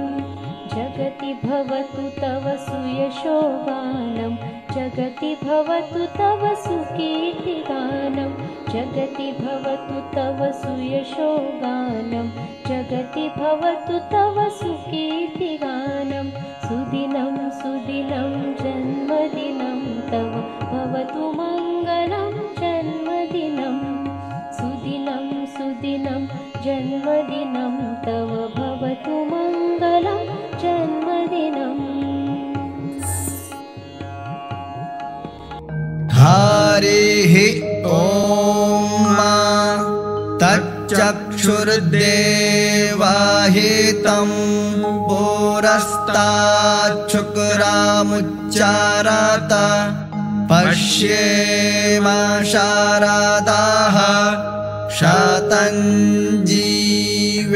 [SPEAKER 11] जगति भवतु तव सुयशोगानं जगति भवतु तव सुकीर्तिगानं जगति भवतु तव सुयशोगानं जगति भवतु तव सुकीर्तिगानं सुदिनं सुदिनं जन्मदिनं तव भवतु मङ्गलं जन्मदिनं सुदिनं सुदिनं जन्मदिनं तव भवतु मङ्गलं जन्मदिनम्
[SPEAKER 12] हरिः ॐ तच्चक्षुर्देवाहितं पुरस्ताच्छुक्रामुच्चारत पश्येमाशारदाः शतं जीवेमाशारदाः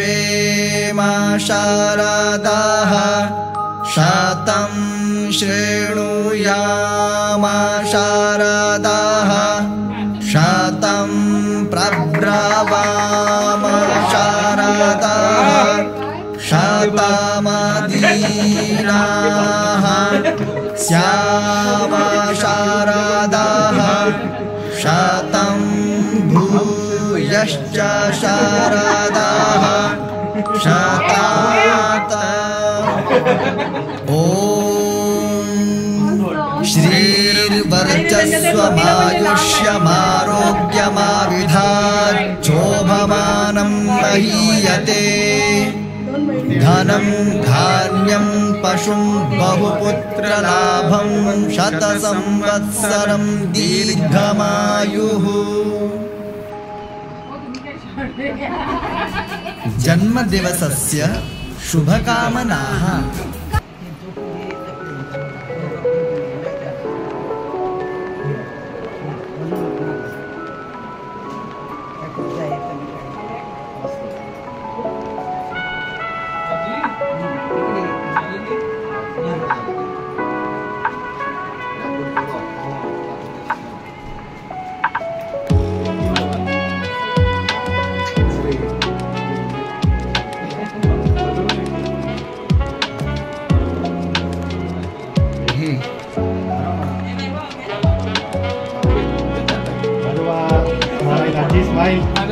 [SPEAKER 12] शतं शृणुयामाशारदाः शतं प्रब्रवामाशारदाः शतमदीनाः स्यामाशारदाः शतं भूयश्च शारदाः शतात ॐ श्रीर्वर्चस्वमायुष्यमारोग्यमाविधाच्छोभमानं महीयते धनं धान्यं पशुं बहुपुत्रलाभं शतसंवत्सरं दीर्घमायुः जन्मदिवसस्य शुभकामनाः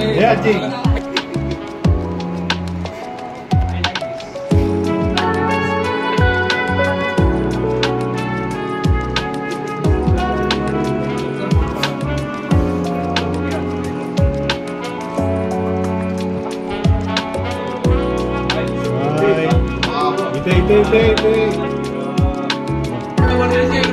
[SPEAKER 5] हे आजी इथे